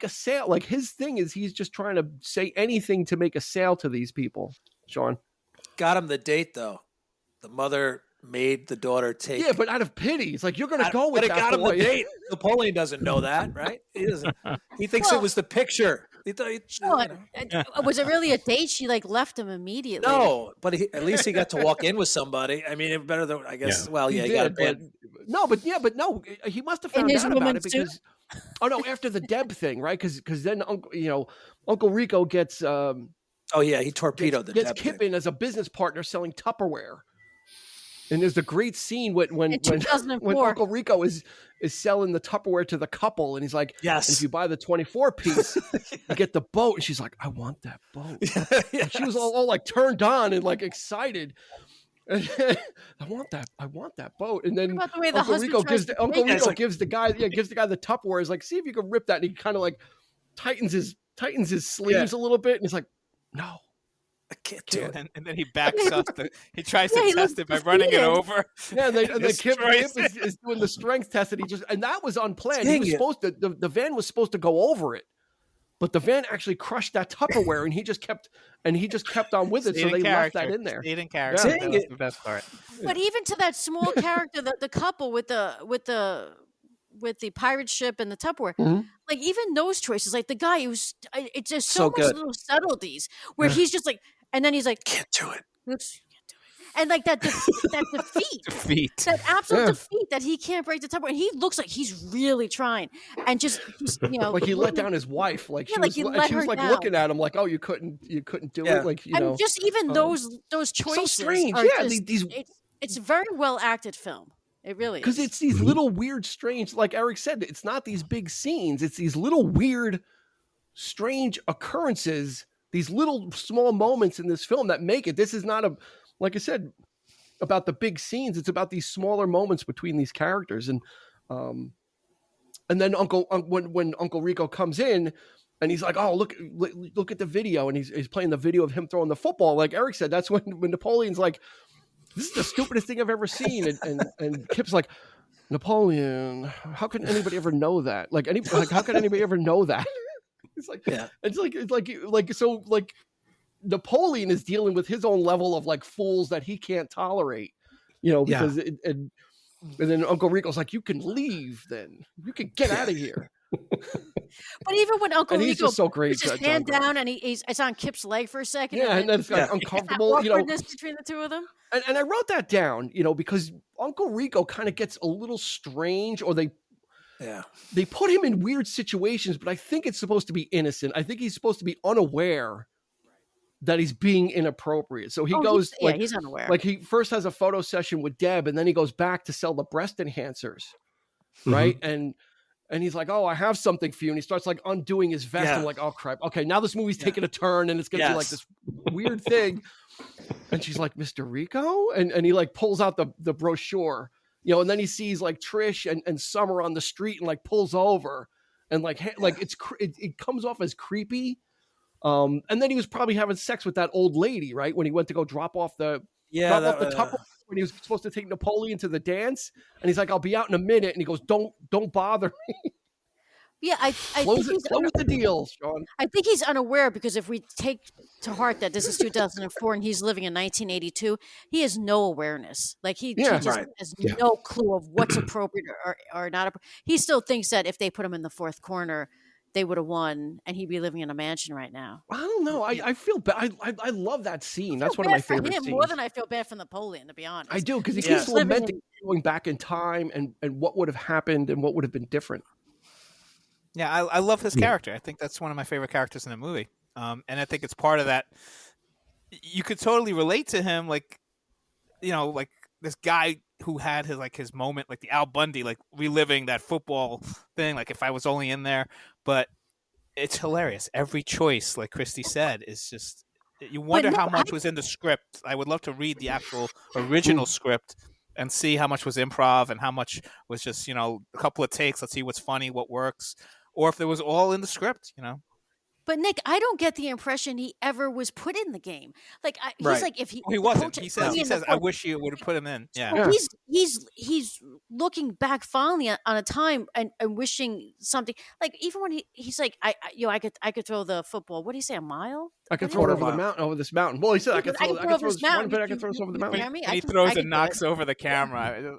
a sale. Like, his thing is he's just trying to say anything to make a sale to these people. Sean got him the date though. The mother made the daughter take. Yeah, but out of pity, it's like, you're going to go with that. But it got boy. him the date. Napoleon doesn't know that, right? He doesn't. He thinks it was the picture. Was it really a date? She left him immediately. No, but at least he got to walk in with somebody. I mean, better than, I guess. Yeah. Well, he got a bed. No, he must have found out about it because. Oh no! After the Deb thing, right? Because then Uncle Rico gets. He torpedoed gets Kip in as a business partner selling Tupperware. And there's a great scene when Uncle Rico is selling the Tupperware to the couple, and he's like, yes, if you buy the 24 piece, you get the boat. And she's like, I want that boat. Yes. She was all like turned on and like excited. I want that boat. And then Uncle Rico gives the guy the Tupperware. He's like, see if you can rip that. And he kind of like tightens his sleeves a little bit, and he's like, no. I can't do it. And then he backs up. He tries to test it by running it over. Yeah, and then Kip is doing the strength test, and that was unplanned. He was supposed to. The van was supposed to go over it, but the van actually crushed that Tupperware, and he just kept on with it. So they left that in there. Stayed in character. That was the best part. But even to that small character, the couple with the pirate ship and the Tupperware, like even those choices, like the guy who's, it's just so much little subtleties where he's just like, and then he's like, can't do it. Oops, And like that defeat, that absolute defeat that he can't break the tempo, and he looks like he's really trying, and just like he let down his wife, like she was like down. looking at him like, oh, you couldn't do it, like and just even those choices, so strange, it's a very well acted film. It really is. Because it's these little weird, strange, like Eric said, it's not these big scenes. It's these little weird, strange occurrences, these little small moments in this film that make it. This is not like I said, about the big scenes. It's about these smaller moments between these characters. And then when Uncle Rico comes in and he's like, oh, look at the video. And he's playing the video of him throwing the football. Like Eric said, that's when Napoleon's like, this is the stupidest thing I've ever seen. And Kip's like, Napoleon, how can anybody ever know that? How can anybody ever know that? It's like, so Napoleon is dealing with his own level of like fools that he can't tolerate, because and then Uncle Rico's like, you can leave then. You can get out of here. But even when Uncle Rico just so great, puts his hand down and it's on Kip's leg for a second. Yeah, and then it's like uncomfortable. Awkwardness between the two of them. And I wrote that down, because Uncle Rico kind of gets a little strange, or they put him in weird situations, but I think it's supposed to be innocent. I think he's supposed to be unaware that he's being inappropriate. So he's unaware. Like he first has a photo session with Deb, and then he goes back to sell the breast enhancers, right? And he's like, oh, I have something for you. And he starts like undoing his vest. I'm like, oh crap. Okay, now this movie's taking a turn and it's going to be like this weird thing. And she's like, Mr. Rico? And he like pulls out the brochure, and then he sees like Trish and Summer on the street and like pulls over and it comes off as creepy. And then he was probably having sex with that old lady, right? When he went to go drop off the Tupperware. When he was supposed to take Napoleon to the dance, and he's like, I'll be out in a minute. And he goes, don't bother me. Yeah, I close the deal, Sean. I think he's unaware, because if we take to heart that this is 2004 and he's living in 1982, he has no awareness. Like he just has no clue of what's appropriate or not. He still thinks that if they put him in the fourth corner, they would have won, and he'd be living in a mansion right now. I don't know. I feel bad. I love that scene. That's one of my favorite scenes. More than I feel bad for Napoleon, to be honest. I do, because he keeps lamenting going back in time and what would have happened and what would have been different. Yeah, I love his character. I think that's one of my favorite characters in the movie. And I think it's part of that. You could totally relate to him, like, like this guy who had his moment, like the Al Bundy, like reliving that football thing. Like if I was only in there, but it's hilarious. Every choice, like Christy said, is just, you wonder how much was in the script. I would love to read the actual original script and see how much was improv and how much was just, a couple of takes. Let's see what's funny, what works, or if it was all in the script, But Nick, I don't get the impression he ever was put in the game. Like he's like, if he wasn't. He says, I wish you would have put him in. Yeah. He's looking back fondly on a time and wishing something. Like even when he's like, I could throw the football. What do you say, a mile? I could throw it over this mountain. Well, he said I could throw this one, but I could throw this over the mountain. And he throws and knocks over the camera.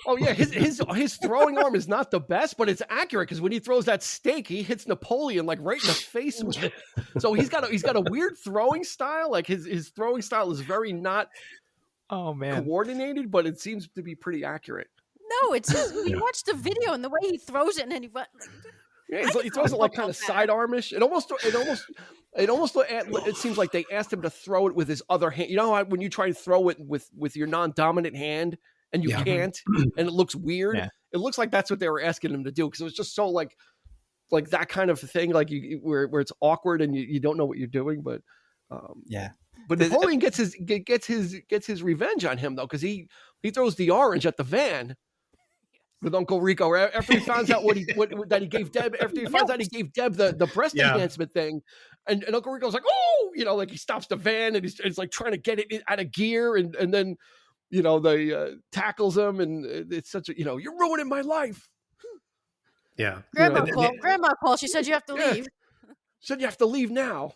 Oh yeah, his throwing arm is not the best, but it's accurate, because when he throws that steak, he hits Napoleon like right in the face with it. So he's got a weird throwing style. Like his throwing style is very not coordinated, but it seems to be pretty accurate. No, it's we watched the video and the way he throws it, and then he throws it like kind of sidearmish. It seems like they asked him to throw it with his other hand. You know how when you try to throw it with your non-dominant hand and you can't, and it looks weird. Yeah. It looks like that's what they were asking him to do, because it was just so like that kind of thing, like where it's awkward and you don't know what you're doing. But but Napoleon gets his revenge on him though, because he throws the orange at the van with Uncle Rico after he finds out that he gave Deb. After he finds out he gave Deb the breast enhancement thing, and Uncle Rico's like, oh, like he stops the van and he's like trying to get it out of gear, and then they tackles him, and it's such a you're ruining my life. Yeah, Grandma called. She said you have to leave. Said you have to leave now.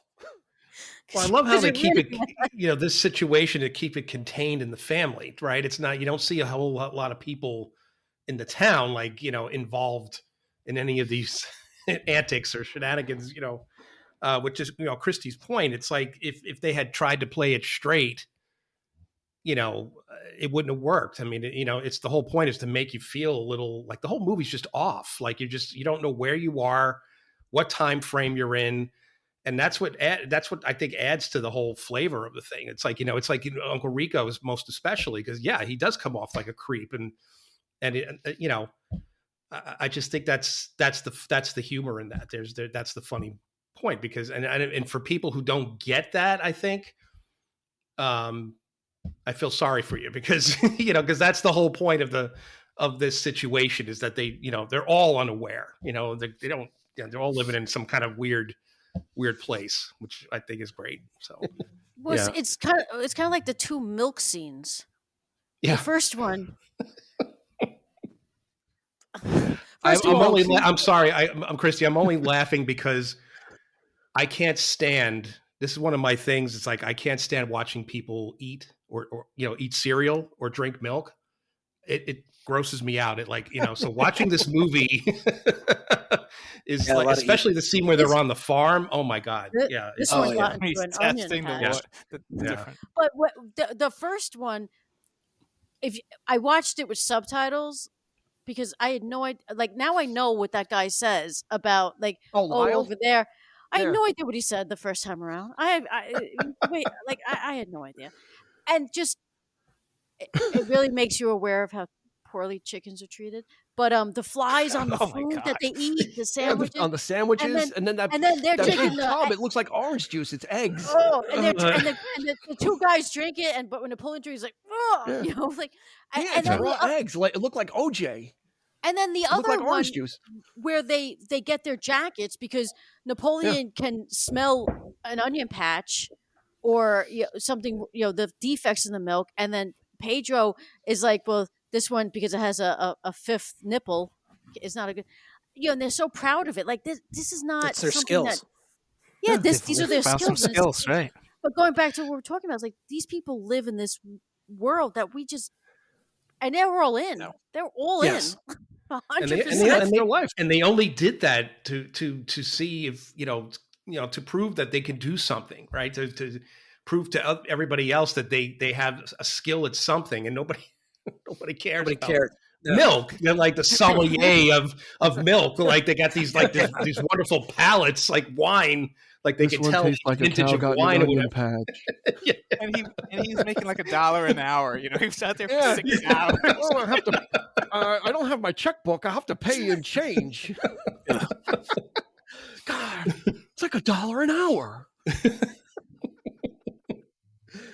Well, I love how they keep it, this situation, to keep it contained in the family, right? It's not, you don't see a whole lot of people in the town, like, involved in any of these antics or shenanigans, which is, Christy's point. It's like if they had tried to play it straight, it wouldn't have worked. I mean, it's the whole point is to make you feel a little like the whole movie's just off. Like you don't know where you are, what time frame you're in. And that's what I think adds to the whole flavor of the thing. It's like, Uncle Rico is most especially because he does come off like a creep. And I just think that's the humor in that. That's the funny point because, and for people who don't get that, I think, I feel sorry for you because, because that's the whole point of this situation is that they're all unaware, they don't, they're all living in some kind of weird place, which I think is great. So, it's kind of like the two milk scenes. Yeah. The first one. I'm sorry. I'm Christy. I'm only laughing because I can't stand, this is one of my things. It's like, I can't stand watching people eat or eat cereal or drink milk. It grosses me out. It so watching this movie is especially the scene where they're on the farm. Oh my God. This one got into an onion patch. But the first one, I watched it with subtitles because I had no idea. Like now I know what that guy says about over there. I had no idea what he said the first time around. I had no idea. And just it really makes you aware of how poorly chickens are treated. But the flies on the food that they eat, the sandwiches, on the sandwiches, and then they're drinking it looks like orange juice. It's eggs. Oh, and the two guys drink it, but when Napoleon drinks, he's like, oh, and then raw eggs. It looked like OJ. And then the other like one juice. Where they get their jackets because Napoleon can smell an onion patch or something, the defects in the milk. And then Pedro is like, well, this one, because it has a fifth nipple, is not a good, and they're so proud of it. Like this is not It's their skills. These are their skills. Right. But going back to what we're talking about, it's like these people live in this world that we just, and they're all in. No. They're all in. 100%. And they only did that to see if to prove that they can do something, right? To prove to everybody else that they have a skill at something, and nobody cares. Nobody cared. No. Milk. They're like the sommelier of milk. Like they got these these wonderful palates, like wine. Like they can tell like vintage of wine or whatever. Patch. And he's making like $1 an hour. He was out there for 6 hours. Oh, I have to. I don't have my checkbook. I have to pay in change. God, it's like $1 an hour.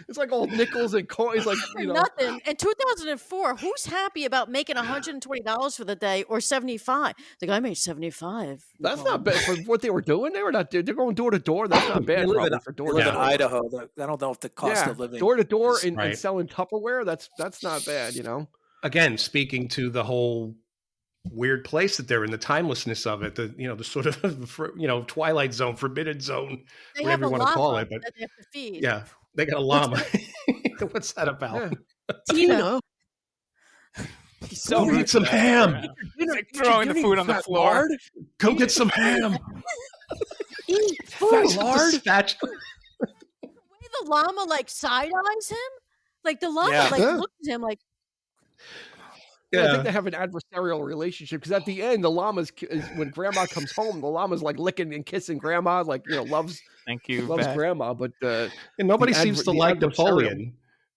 It's like all nickels and coins, like nothing. In 2004, who's happy about making $120 for the day or 75? The guy made 75. That's not bad for what they were doing. They were not. They're going door to door. That's not bad. They live in Idaho. I don't know if the cost of living door to door and selling Tupperware. That's not bad. Again, speaking to the whole weird place that they're in, the timelessness of it, the sort of Twilight Zone, Forbidden Zone, whatever you want to call it. But that they have to feed. Yeah. They got a llama. What's that about? Tina. Go eat some ham. He's like throwing the food on the floor. Lard? Go get some ham. Eat food. Lard? The way the llama side eyes him, like the llama looks at him like. Yeah. I think they have an adversarial relationship because at the end, the llama's when Grandma comes home, the llama's like licking and kissing Grandma, loves. Thank you. Loves Grandma, but and nobody seems to like Napoleon,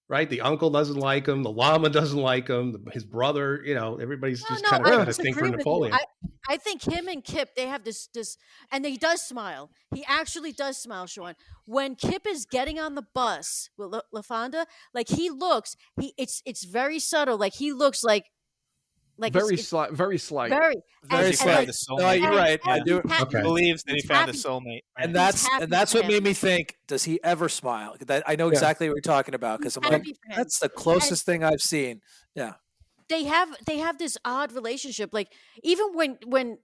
right? The uncle doesn't like him, the llama doesn't like him, his brother. Everybody's just kind of got a thing for Napoleon. I think him and Kip, they have this, and he does smile. He actually does smile, Sean. When Kip is getting on the bus with LaFonda, he looks, it's very subtle. Like he looks like very slight. Very slight. No, you're right. I do. He believes that he found a soulmate, and that's what made me think: does he ever smile? I know exactly what you're talking about because I'm like, that's the closest thing I've seen. Yeah, they have this odd relationship. Like even when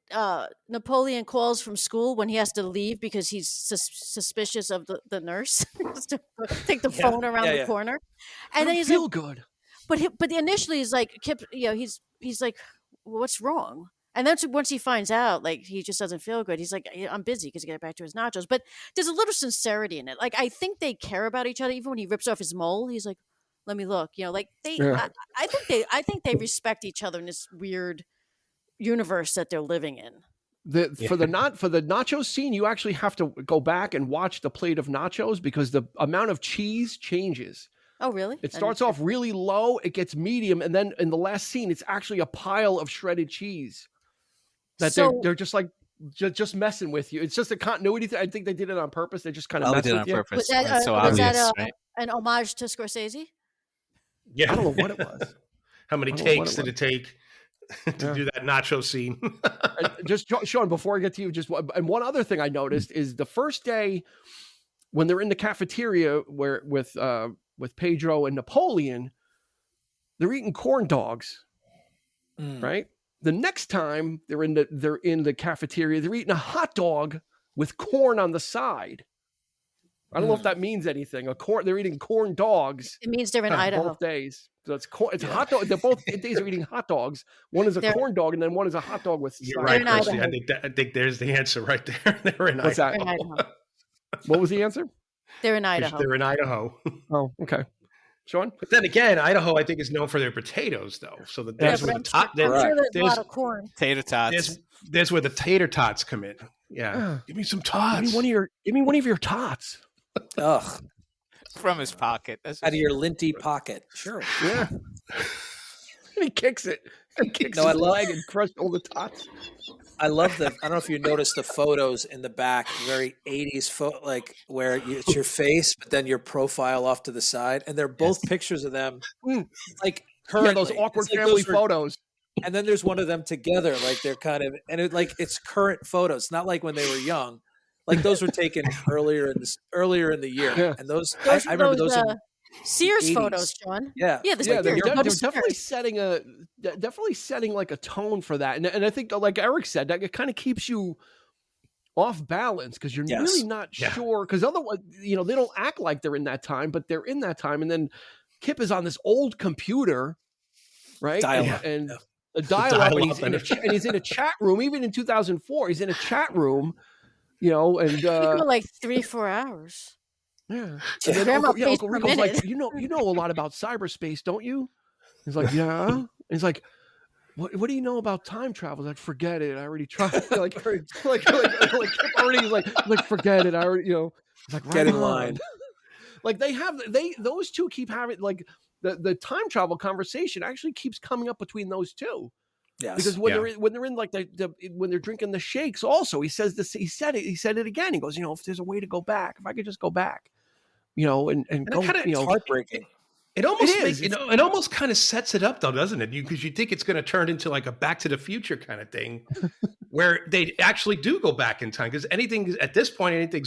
Napoleon calls from school when he has to leave because he's suspicious of the nurse to take the phone around the corner, and then he's feel good. But initially he's like Kip, he's like, well, what's wrong? And then once he finds out, he just doesn't feel good. He's like, I'm busy because he got back to his nachos. But there's a little sincerity in it. I think they care about each other. Even when he rips off his mole, he's like, Let me look. Like I think they respect each other in this weird universe that they're living in. For the nacho scene, you actually have to go back and watch the plate of nachos because the amount of cheese changes. Oh, really? It starts off really low, it gets medium, and then in the last scene, it's actually a pile of shredded cheese that they're just like just messing with you. It's just a continuity thing. I think they did it on purpose. They just kind of messed with you. Purpose. Was so obvious, that an homage to Scorsese? Yeah, I don't know what it was. How many takes did it take to do that nacho scene? Just Sean, before I get to you, and one other thing I noticed is the first day when they're in the cafeteria with Pedro and Napoleon, they're eating corn dogs, right? The next time they're in the cafeteria, they're eating a hot dog with corn on the side. I don't know if that means anything. They're eating corn dogs. It means they're in Idaho. Both days. So it's hot dog. They're both days are eating hot dogs. One is a corn dog, and then one is a hot dog with. You're right, Christy. I think there's the answer right there. They're in What's Idaho. that? In Idaho. What was the answer? They're in Idaho. They're in Idaho. Oh, okay. Sean? But then again, Idaho, I think, is known for their potatoes, though. So there's where the tot. There's a lot of corn. Tater tots. There's where the tater tots come in. Yeah. Give me some tots. Give me one of your tots. Ugh. From his pocket. Out of your linty pocket. Sure. Yeah. And he kicks it. He kicks his leg and crushed all the tots. I love I don't know if you noticed the photos in the back, very 80s like where it's your face, but then your profile off to the side. And they're both pictures of them. Like currently. Yeah, those awkward family photos. And then there's one of them together. Like they're kind of, and it's current photos, not like when they were young. Like those were taken earlier in the year. Yeah. And those I remember those Sears 80s. Photos, John. Yeah. They're definitely setting like a tone for that. And I think, like Eric said, that it kind of keeps you off balance because you're really not sure. Because otherwise, they don't act like they're in that time, but they're in that time. And then Kip is on this old computer, right? And the dial-up, and he's in a chat room. Even in 2004, he's in a chat room, and for like 3-4 hours. Yeah. And then Uncle Rico's like, you know a lot about cyberspace, don't you? He's like, yeah. And he's like, what do you know about time travel? He's like, forget it. I already tried. like forget it. I already, like, right get in line. Like those two keep having like the time travel conversation actually keeps coming up between those two. Yes. Because when they're in like when they're drinking the shakes, also he said it again. He goes, if there's a way to go back, if I could just go back, and go, it's heartbreaking. It almost kind of sets it up though, doesn't it? Because you think it's going to turn into like a Back to the Future kind of thing, where they actually do go back in time. Because anything's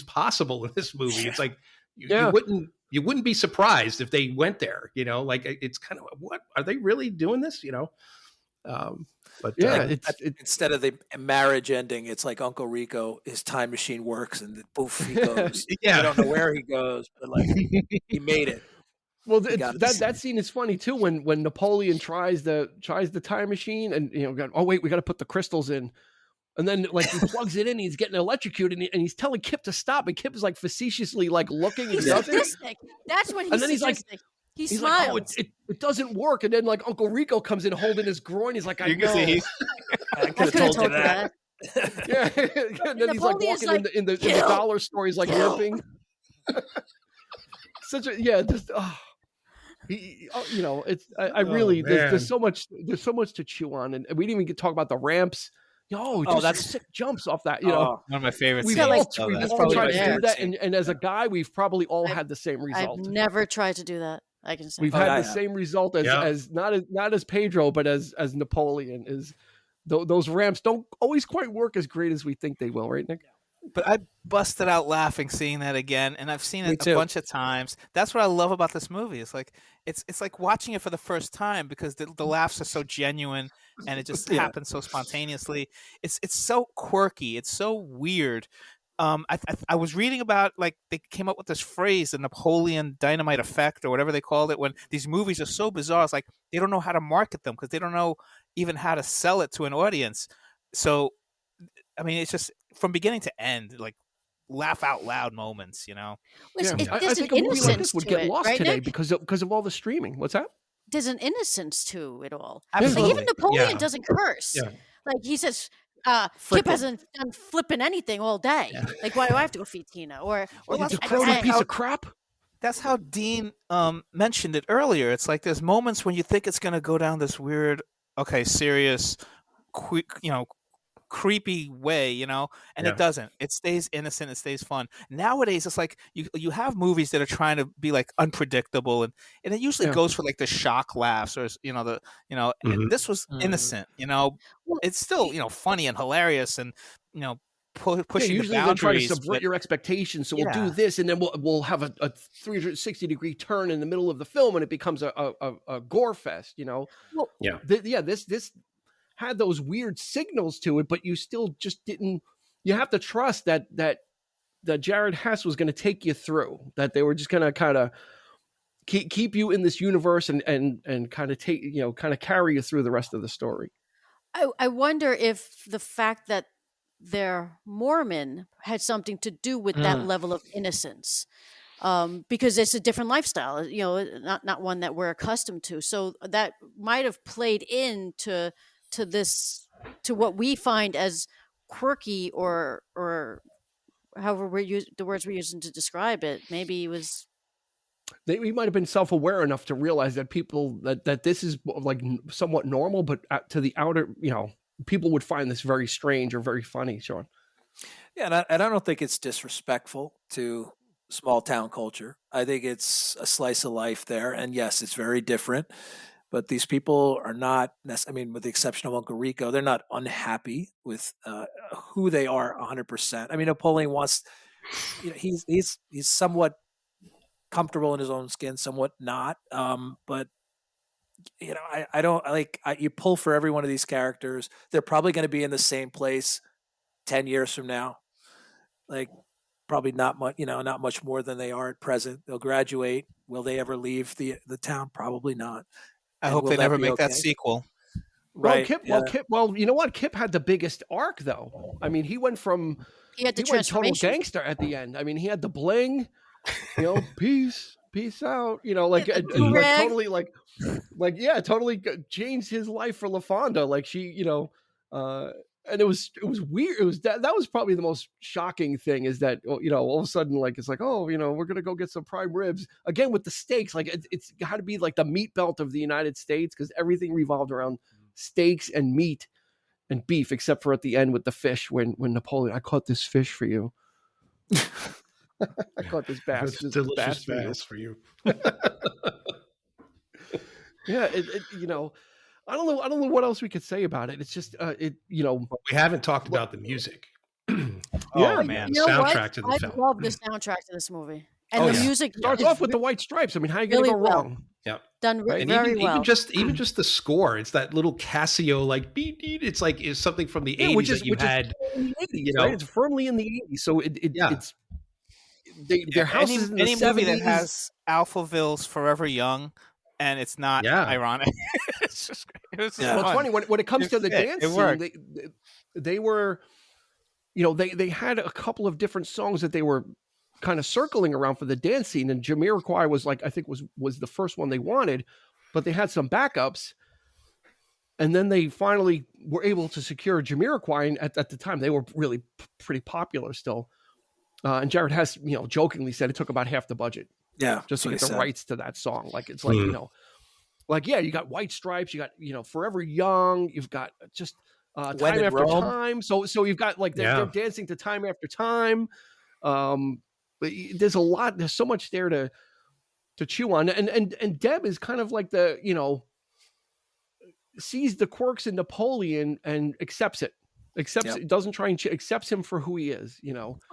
possible in this movie. It's like you wouldn't be surprised if they went there. Like it's kind of, what are they really doing this? But instead of the marriage ending, it's like Uncle Rico, his time machine works, and poof, he goes. I don't know where he goes, but like he made it. Well, that scene is funny too. When Napoleon tries the time machine, and we got to put the crystals in, and then like he plugs it in, he's getting electrocuted, and he's telling Kip to stop, and Kip is like facetiously like looking. He's sadistic. That's when he's. And then he's like. He smiles. Like, it doesn't work. And then like Uncle Rico comes in holding his groin. He's like, I know. I could have told you that. Yeah. And then he's like walking in the dollar store. He's like limping. There's so much to chew on, and we didn't even talk about the ramps. That's sick jumps off that. One of my favorites. We've all tried to do that, and as a guy, we've probably all had the same result. I've never tried to do that. I can say we've had the same result as not as Pedro, but as Napoleon. Is those ramps don't always quite work as great as we think they will, right, Nick? But I busted out laughing seeing that again, and I've seen it a bunch of times. That's what I love about this movie. It's like it's like watching it for the first time because the laughs are so genuine and it just happens so spontaneously. It's so quirky. It's so weird. I was reading about, like, they came up with this phrase, the Napoleon Dynamite effect or whatever they called it, when these movies are so bizarre. It's like they don't know how to market them because they don't know even how to sell it to an audience. So, I mean, it's just from beginning to end, like laugh out loud moments, you know. Well, Yeah. there's I think an a movie like this innocence would to get it, lost right, today Nick? because of all the streaming. What's that? There's an innocence to it all. Absolutely. Like even Napoleon Yeah. doesn't curse. Yeah. Like he says, Frickin'. Kip hasn't done flipping anything all day. Yeah. Like why do I have to go feed Tina? Or It's a that's crony like piece how- of crap. That's how Dean mentioned it earlier. It's like there's moments when you think it's going to go down this weird, serious, creepy way, you know, and Yeah. it doesn't. It stays innocent. It stays fun. Nowadays, it's like you have movies that are trying to be like unpredictable, and it usually Yeah. goes for like the shock laughs or Mhm. this was innocent. You know, it's still funny and hilarious, and pushing the Usually they try to boundaries. subvert your expectations. So we'll Yeah. do this, and then we'll have a 360-degree turn in the middle of the film, and it becomes a gore fest. You know. Well, Yeah. This had those weird signals to it, but you still just didn't. You have to trust that Jared Hess was going to take you through. That they were just going to kind of keep you in this universe and kind of kind of carry you through the rest of the story. I wonder if the fact that they're Mormon had something to do with that level of innocence, because it's a different lifestyle, not one that we're accustomed to. So that might have played into to what we find as quirky or however the words we're using to describe it. Maybe it was. We might have been self-aware enough to realize that people that this is like somewhat normal, but to the outer, people would find this very strange or very funny, Sean. Yeah, and I don't think it's disrespectful to small town culture. I think it's a slice of life there, and yes, it's very different. But these people are not. I mean, with the exception of Uncle Rico, they're not unhappy with who they are 100%. I mean, Napoleon wants. He's somewhat comfortable in his own skin, somewhat not. But I don't like. You pull for every one of these characters. They're probably going to be in the same place 10 years from now. Like probably not much, not much more than they are at present. They'll graduate. Will they ever leave the town? Probably not. I hope they never make that sequel. Right. Well, you know what? Kip had the biggest arc, though. I mean, he went from He had the went total transformation. gangster at the end. I mean, he had the bling, peace out, totally totally changed his life for LaFonda. Like she, and it was weird. It was that was probably the most shocking thing is that, all of a sudden, like, it's like, oh, we're going to go get some prime ribs again with the steaks. Like it's got to be like the meat belt of the United States because everything revolved around steaks and meat and beef, except for at the end with the fish when Napoleon, I caught this fish for you. I caught this bass. This delicious bass for you. Yeah, I don't know what else we could say about it. It's just We haven't talked about the music. Oh man, the soundtrack to the I film. love the soundtrack to this movie, and the music starts is off with the White Stripes. I mean, how are you going to really go well. wrong? Yeah. done Right? And very well. even just the score, it's that little Casio like beep, beep, it's like is something from the 80s which that you had. in the 80s, right? It's firmly in the 80s, so it's their house is in the any movie 70s. that has Alphaville's Forever Young, and it's not ironic. It's just great. It's Well, it's funny when it comes to the dance scene. They were, they had a couple of different songs that they were kind of circling around for the dance scene, and Jamiroquai was like, I think was the first one they wanted, but they had some backups, and then they finally were able to secure Jamiroquai. And at the time, they were really pretty popular still. And Jared Hess, jokingly said it took about half the budget. Yeah, just to get the rights to that song. Like it's like you got White Stripes, you got Forever Young, you've got just Time After Time. So you've got like they're dancing to Time After Time. But there's so much there to chew on, and Deb is kind of like the sees the quirks in Napoleon and accepts it. Doesn't try and accepts him for who he is,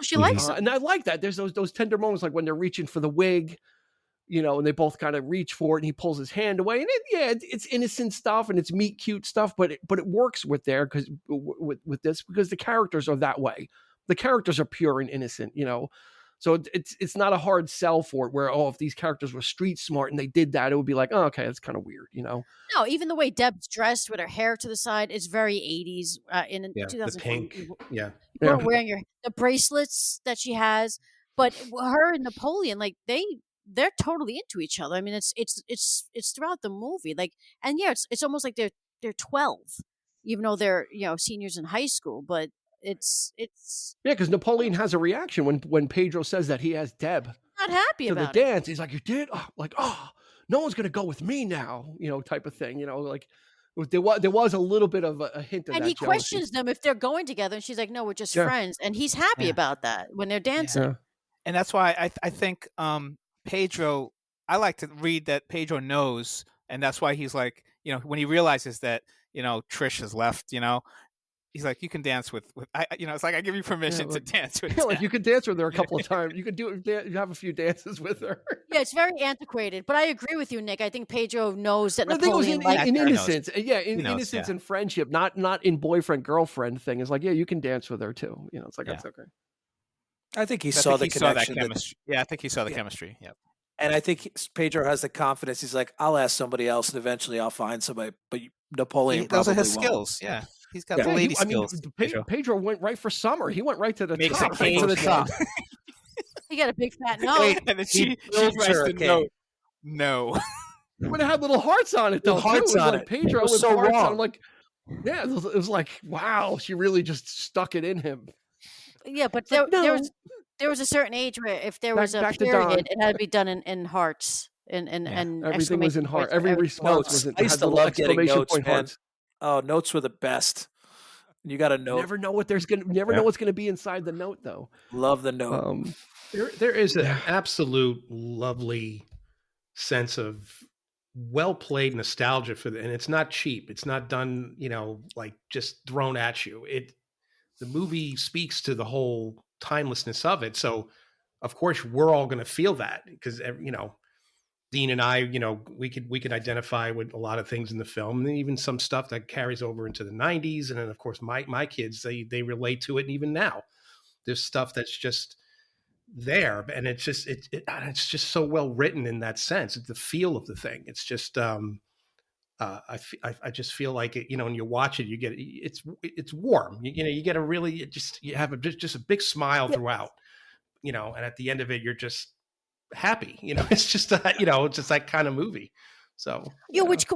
She likes him. and I like that. There's those tender moments, like when they're reaching for the wig, and they both kind of reach for it, and he pulls his hand away, and it's innocent stuff and it's meet cute stuff, but it works with this because the characters are that way. The characters are pure and innocent, So it's not a hard sell for it where, if these characters were street smart and they did that, it would be like, oh, okay, that's kind of weird, No, even the way Deb's dressed with her hair to the side is very 80s. In 2004, the pink, you weren't wearing the bracelets that she has, but her and Napoleon, like they're totally into each other. I mean, it's throughout the movie, like, and it's almost like they're 12, even though they're seniors in high school, but. It's because Napoleon has a reaction when Pedro says that he has Deb not happy to about the dance. He's like, you did? No one's gonna go with me now, type of thing. Like there was a little bit of a hint of and that he jealousy. Questions them if they're going together, and she's like, no, we're just friends, and he's happy about that when they're dancing. And that's why I think Pedro. I like to read that Pedro knows, and that's why he's like, when he realizes that Trish has left, he's like, you can dance with it's like, I give you permission to dance with. Like you could dance with her a couple of times. You could you have a few dances with her. Yeah, it's very antiquated, but I agree with you, Nick. I think Pedro knows that Napoleon, I think it was in innocence. Innocence and friendship, not in boyfriend girlfriend thing. It's like, you can dance with her too. It's like that's okay. I think he saw the connection. That chemistry. I think he saw the chemistry. Yep. And I think Pedro has the confidence. He's like, I'll ask somebody else, and eventually I'll find somebody. But Napoleon, those are his won't. Skills. Yeah. He's got the lady skills. Pedro went right for Summer. He went right to the top. Right to the top. He got a big fat nose. And then she writes the note. No. But it had little hearts on it, though. Hearts on it. Pedro with so hearts wrong. on. I'm like, it was like, wow, she really just stuck it in him. Yeah, but there was a certain age where if there was a period, it had to be done in hearts and everything was in heart. Every response was in. I used to love getting notes, man. Hearts. Oh, notes were the best. You got to know. Never know what know what's gonna be inside the note, though. Love the note. There is an absolute lovely sense of well played nostalgia for and it's not cheap. It's not done, like just thrown at you. The movie speaks to the whole timelessness of it. So, of course, we're all going to feel that because Dean and I, we could identify with a lot of things in the film, and even some stuff that carries over into the 90s. And then, of course, my kids, they relate to it. And even now, there's stuff that's just there, and it's just so well written in that sense. It's the feel of the thing. It's just I just feel like it. When you watch it, you get it's warm. You get a really you have just a big smile throughout. And at the end of it, you're just happy. It's just it's just that kind of movie. So which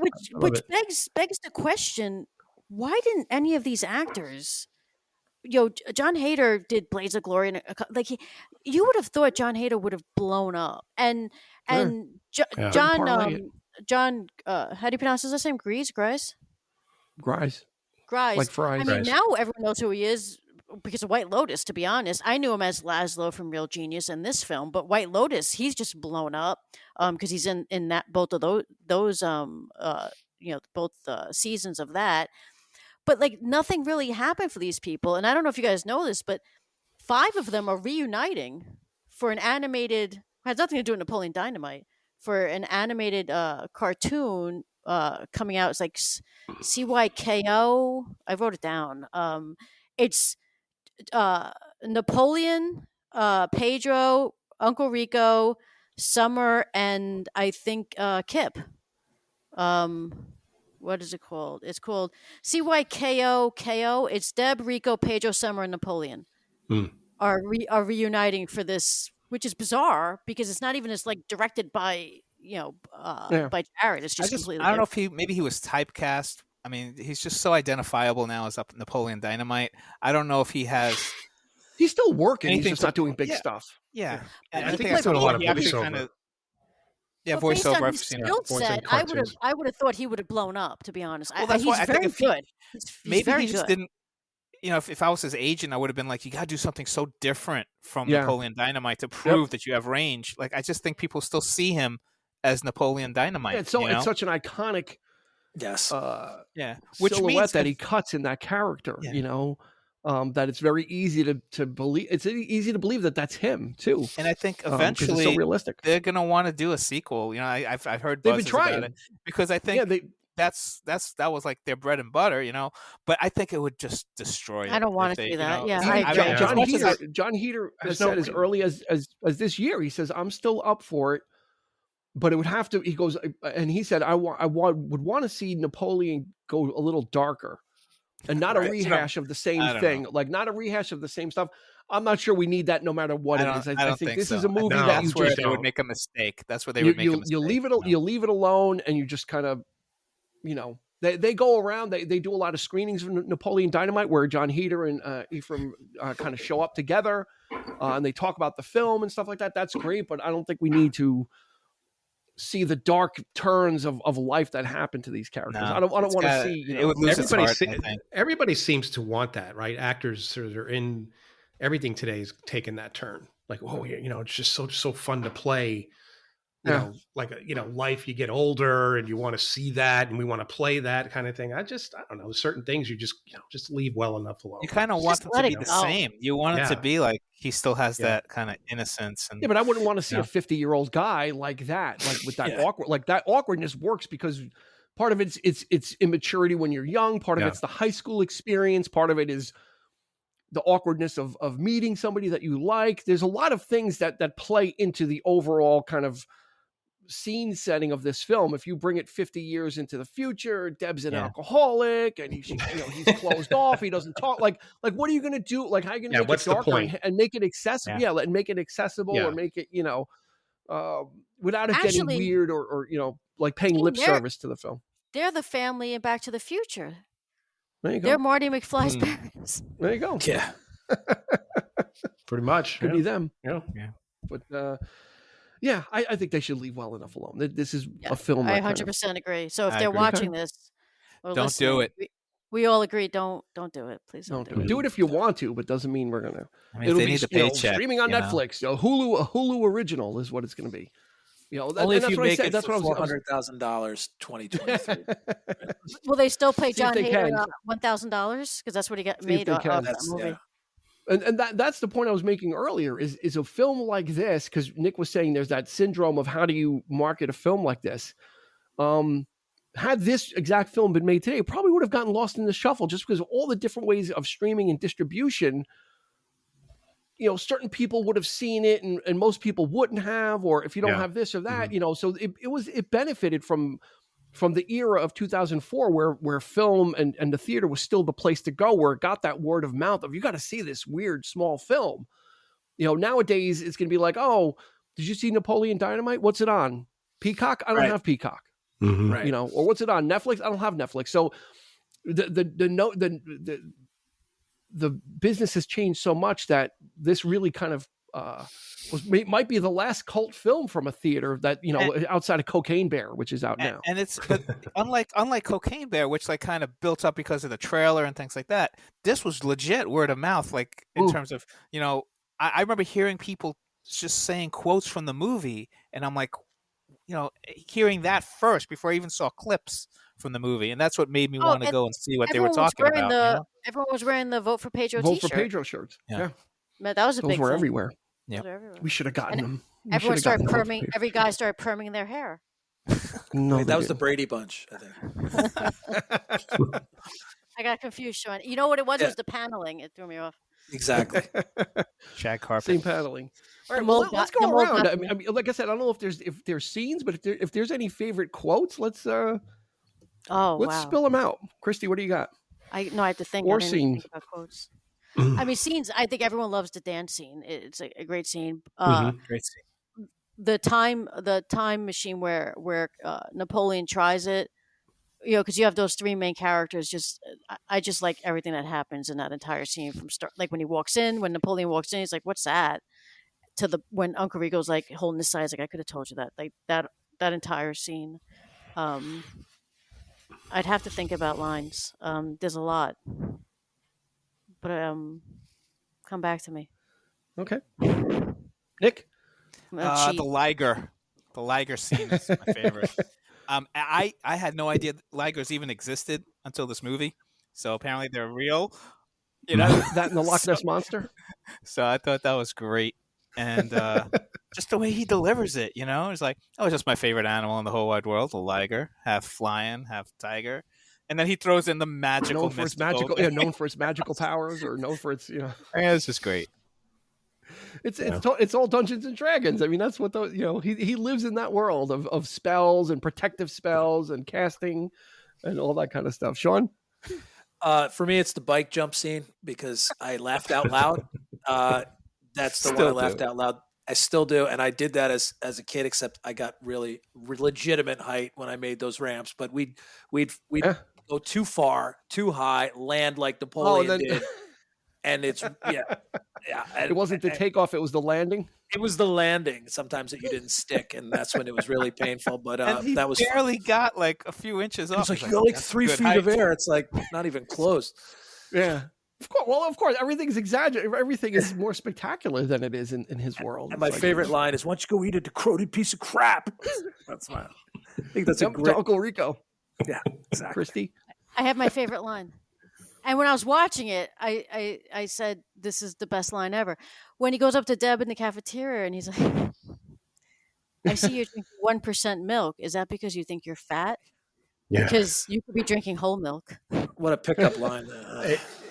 begs the question: why didn't any of these actors? John Hader did Blades of Glory, and you would have thought John Hader would have blown up, and John how do you pronounce his last name? Grice, like fries. I mean, now everyone knows who he is because of White Lotus. To be honest, I knew him as Laszlo from Real Genius in this film, but White Lotus, he's just blown up because he's in that both of those both seasons of that. But nothing really happened for these people, and I don't know if you guys know this, but 5 of them are reuniting for an animated. Has nothing to do with Napoleon Dynamite. For an animated cartoon coming out. It's like CYKO. I wrote it down. It's Napoleon, Pedro, Uncle Rico, Summer, and I think Kip. What is it called? It's called CYKO. It's Deb, Rico, Pedro, Summer, and Napoleon are reuniting for this, which is bizarre because it's not even as directed by by Jared. It's just completely. I don't know if maybe he was typecast. I mean, he's just so identifiable now as Napoleon Dynamite. I don't know if he has. He's still working. He's just not doing big stuff. Yeah, and I think he's doing a lot of voiceover. Voiceover. I've seen it. I would have thought he would have blown up. To be honest, he's very good. Maybe he just didn't. If I was his agent, I would have been like, you got to do something so different from Napoleon Dynamite to prove that you have range. I just think people still see him as Napoleon Dynamite. It's such an iconic, which silhouette means that he cuts in that character. That it's very easy to believe. It's easy to believe that that's him too. And I think eventually it's so realistic. They're going to want to do a sequel. I've heard they've been trying about it because I think that was like their bread and butter, But I think it would just destroy it. I don't want to see that. Yeah, John Heater has said as early as this year, he says, I'm still up for it, but it would have to. He goes, and he said, would want to see Napoleon go a little darker, and not a rehash of the same thing, like not a rehash of the same stuff. I'm not sure we need that no matter what it is. I think this is a movie that's where they would make a mistake. That's where they would make a mistake. You leave it alone, and you just kind of, they go around. They do a lot of screenings of Napoleon Dynamite where John Heater and Ephraim kind of show up together, and they talk about the film and stuff like that. That's great, but I don't think we need to see the dark turns of life that happen to these characters. No, I don't want to see. It would lose its heart, everybody seems to want that, right? Actors are in. Everything today is taking that turn. Like, it's just so fun to play. Life. You get older and you want to see that, and we want to play that kind of thing. I don't know. There's certain things you just leave well enough alone. You kind of want it to be the same. You want it to be like he still has that kind of innocence. And but I wouldn't want to see a 50-year-old guy like that, like with that awkward. Like that awkwardness works because part of it's immaturity when you're young. Part of it's the high school experience. Part of it is the awkwardness of meeting somebody that you like. There's a lot of things that play into the overall kind of scene setting of this film. If you bring it 50 years into the future, Deb's an alcoholic and he's closed off. He doesn't talk. Like what are you going to do? Like how are you going to make it darker and make it accessible? Yeah. And make it accessible or make it, without it getting weird or like paying lip service to the film. They're the family in Back to the Future. There you go. They're Marty McFly's parents. There you go. Yeah. Pretty much. Could be them. Yeah. But I think they should leave well enough alone. This is a film. I 100% agree. So if they're watching this, don't do it. We all agree. Don't do it. Please don't do it. Do it if you want to, but doesn't mean we're gonna. It'll be streaming on Netflix. A Hulu original is what it's going to be. Only if you make it for $400,000, 2023. Will they still pay John Hader $1,000 because that's what he got made on that movie? And that's the point I was making earlier. Is a film like this, because Nick was saying there's that syndrome of how do you market a film like this. Had this exact film been made today, it probably would have gotten lost in the shuffle just because of all the different ways of streaming and distribution. Certain people would have seen it and most people wouldn't have, or if you don't have this or that, so it benefited from the era of 2004 where film and the theater was still the place to go, where it got that word of mouth of, you got to see this weird small film. Nowadays it's going to be like, oh, did you see Napoleon Dynamite? What's it on? Peacock? I don't have Peacock. Mm-hmm. Or what's it on? Netflix? I don't have Netflix. So the business has changed so much that this really kind of might be the last cult film from a theater that outside of Cocaine Bear, which is out now. And it's unlike Cocaine Bear, which like kind of built up because of the trailer and things like that. This was legit word of mouth, like in terms of I remember hearing people just saying quotes from the movie, and I'm like, hearing that first before I even saw clips from the movie, and that's what made me want to go and see what they were talking about. Everyone was wearing the Vote for Pedro Vote t-shirt. for Pedro shirts. Yeah. But that was a Those big were thing. everywhere. Yeah. We should have gotten them. Everyone started perming. Every guy started perming their hair. No, that was the Brady Bunch, I think. I got confused, Sean. You know what it was? It was the paneling. It threw me off. Exactly. Shag carpet. Same paneling. All right, well, let's go around. I mean, like I said, I don't know if there's scenes, but if there's any favorite quotes, let's spill them out. Christy, what do you got? I have to think. Or scenes. Think about quotes. I mean, scenes. I think everyone loves the dance scene. It's a great scene. Great scene. The time machine where Napoleon tries it. Because you have those three main characters. I just like everything that happens in that entire scene from start. Like when Napoleon walks in, he's like, "What's that?" When Uncle Rico's like holding his side, he's like, "I could have told you that." Like that entire scene. I'd have to think about lines. There's a lot, but come back to me. Okay, Nick. The Liger scene is my favorite. I had no idea Ligers even existed until this movie. So apparently they're real. That and the Loch Ness Monster. So I thought that was great. and just the way he delivers it, it's like, oh, it's just my favorite animal in the whole wide world, a liger, half lion, half tiger, and then he throws in the magical, known for its magical powers, or known for its Yeah, it's just great. It's all Dungeons and Dragons. I mean, that's what he lives in that world of spells and protective spells and casting and all that kind of stuff. Sean? For me, it's the bike jump scene because I laughed out loud. That's the one I laughed out loud. I still do, and I did that as a kid. Except I got really legitimate height when I made those ramps. But we'd go too far, too high, land like Napoleon did, and it's It wasn't the takeoff; it was the landing. It was the landing. Sometimes that you didn't stick, and that's when it was really painful. But that was barely got like a few inches off. It's like you got like 3 feet of air. It's like not even close. Yeah. Of course, everything's exaggerated. Everything is more spectacular than it is in his world. And my favorite line is, "Why don't you go eat a decrepit piece of crap?" That's my. I think that's a great Uncle Rico. Yeah, exactly. Christy, I have my favorite line, and when I was watching it, I said, "This is the best line ever." When he goes up to Deb in the cafeteria and he's like, "I see you're drinking 1% milk. Is that because you think you're fat? Yeah. Because you could be drinking whole milk." What a pickup line!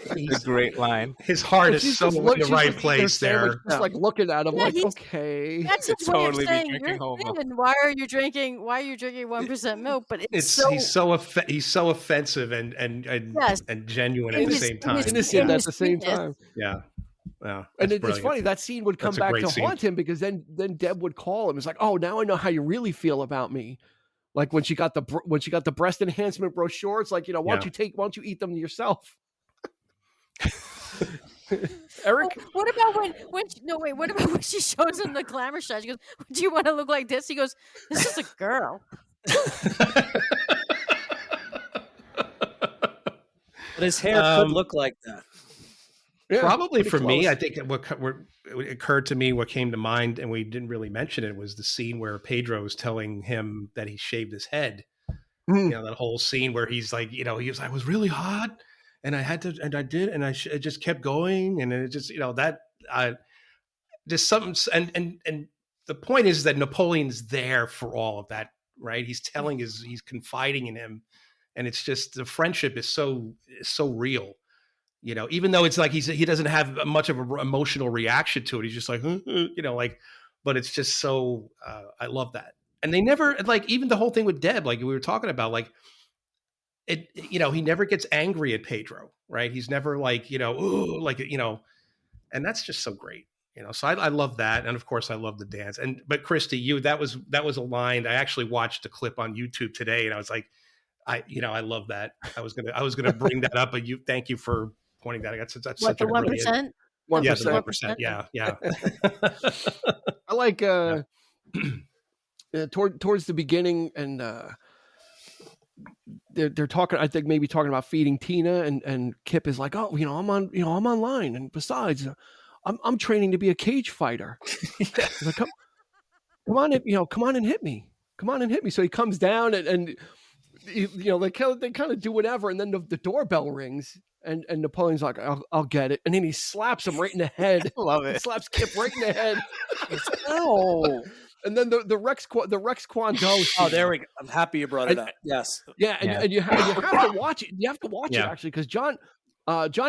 It's a great line. His heart is so in the right place there. Just like looking at him, okay. That's his way of saying, you're thin. Why are you drinking 1% milk? But he's so offensive and genuine at the same time. Innocent at the same time. Yeah. Wow, and it's funny that scene would come back to haunt him because then Deb would call him. It's like, oh, now I know how you really feel about me. Like when she got the breast enhancement brochure, it's like, why don't you eat them yourself? Eric, what about when she shows him the glamour shot? She goes, "Do you want to look like this?" He goes, "This is a girl." But his hair could look like that. Yeah, probably for me, I think what occurred to me, what came to mind, and we didn't really mention it, was the scene where Pedro is telling him that he shaved his head. That whole scene where he's like, he was like, "I was really hot. And I had to, and I did, and it just kept going, and it just, just something." And the point is that Napoleon's there for all of that, right? He's he's confiding in him, and it's just the friendship is so real, Even though it's like he doesn't have much of an emotional reaction to it, he's just like, but it's just so. I love that, and they never even the whole thing with Deb, like we were talking about, he never gets angry at Pedro, right? He's never and that's just so great, So I love that, and of course I love the dance. But Christy, that was a line. I actually watched a clip on YouTube today, and I was like, I love that. I was gonna bring that up, but thank you for pointing that. That's such the 1%. 1%. Yeah. I like towards the beginning and. They're talking. I think maybe talking about feeding Tina, and Kip is like, "Oh, I'm online, and besides, I'm training to be a cage fighter." Like, come on, come on and hit me. So he comes down and they kind of do whatever, and then the doorbell rings, and Napoleon's like, "I'll get it," and then he slaps him right in the head. Love it. He slaps Kip right in the head. Oh. And then the Rex Kwon-Do. Oh, there we go. I'm happy you brought it up. Yes. Yeah, and you have to watch it. You have to watch it actually, because John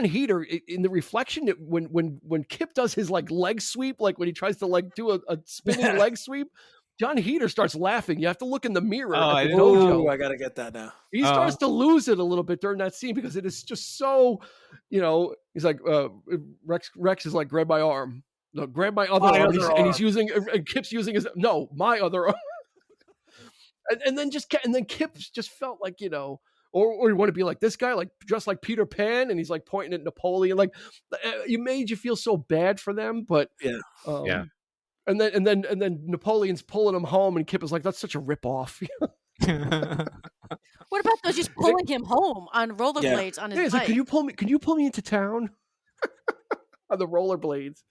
Heder in the reflection, when Kip does his leg sweep, like when he tries to do a spinning leg sweep, John Heder starts laughing. You have to look in the mirror. I gotta get that now. He starts to lose it a little bit during that scene because it is just so, he's like, Rex is like, "Grab my arm." No, grab my other arm. And he's using, and Kip's using my other arm. and then Kip just felt like, or you want to be like this guy, like dressed like Peter Pan, and he's like pointing at Napoleon, like made you feel so bad for them, but yeah. And then Napoleon's pulling him home, and Kip is like, "That's such a ripoff." What about those just pulling him home on rollerblades on his bike? Like, can you pull me into town on the rollerblades?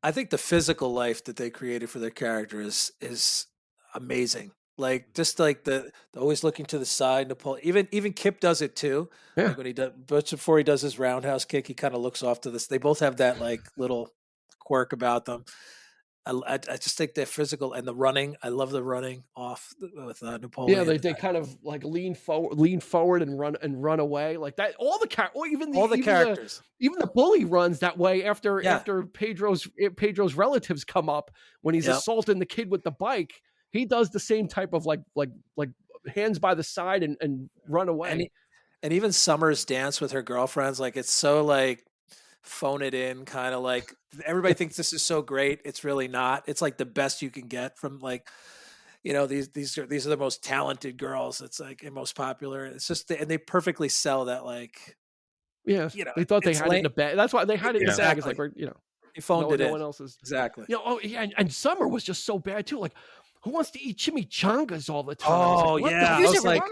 I think the physical life that they created for their character is amazing. Like just like the always looking to the side. Napoleon, even Kip does it too. Yeah. Like when but before he does his roundhouse kick, he kind of looks off to this. They both have that like little quirk about them. I just think they're physical and the running. I love the running off with Napoleon. Yeah, they kind of like lean forward and run away like that. All the characters, even the bully runs that way after Pedro's relatives come up when he's assaulting the kid with the bike. He does the same type of like hands by the side and run away. And even Summer's dance with her girlfriends, like it's so like phone it in, kind of like everybody thinks this is so great. It's really not. It's like the best you can get from like, these are the most talented girls. It's like and most popular. It's just and they perfectly sell that like. Yeah, they thought they had it in a bag. That's why they had it in a bag. It's like they phoned it in. No one else is exactly. And Summer was just so bad too. Like, who wants to eat chimichangas all the time? Oh like, yeah, I was like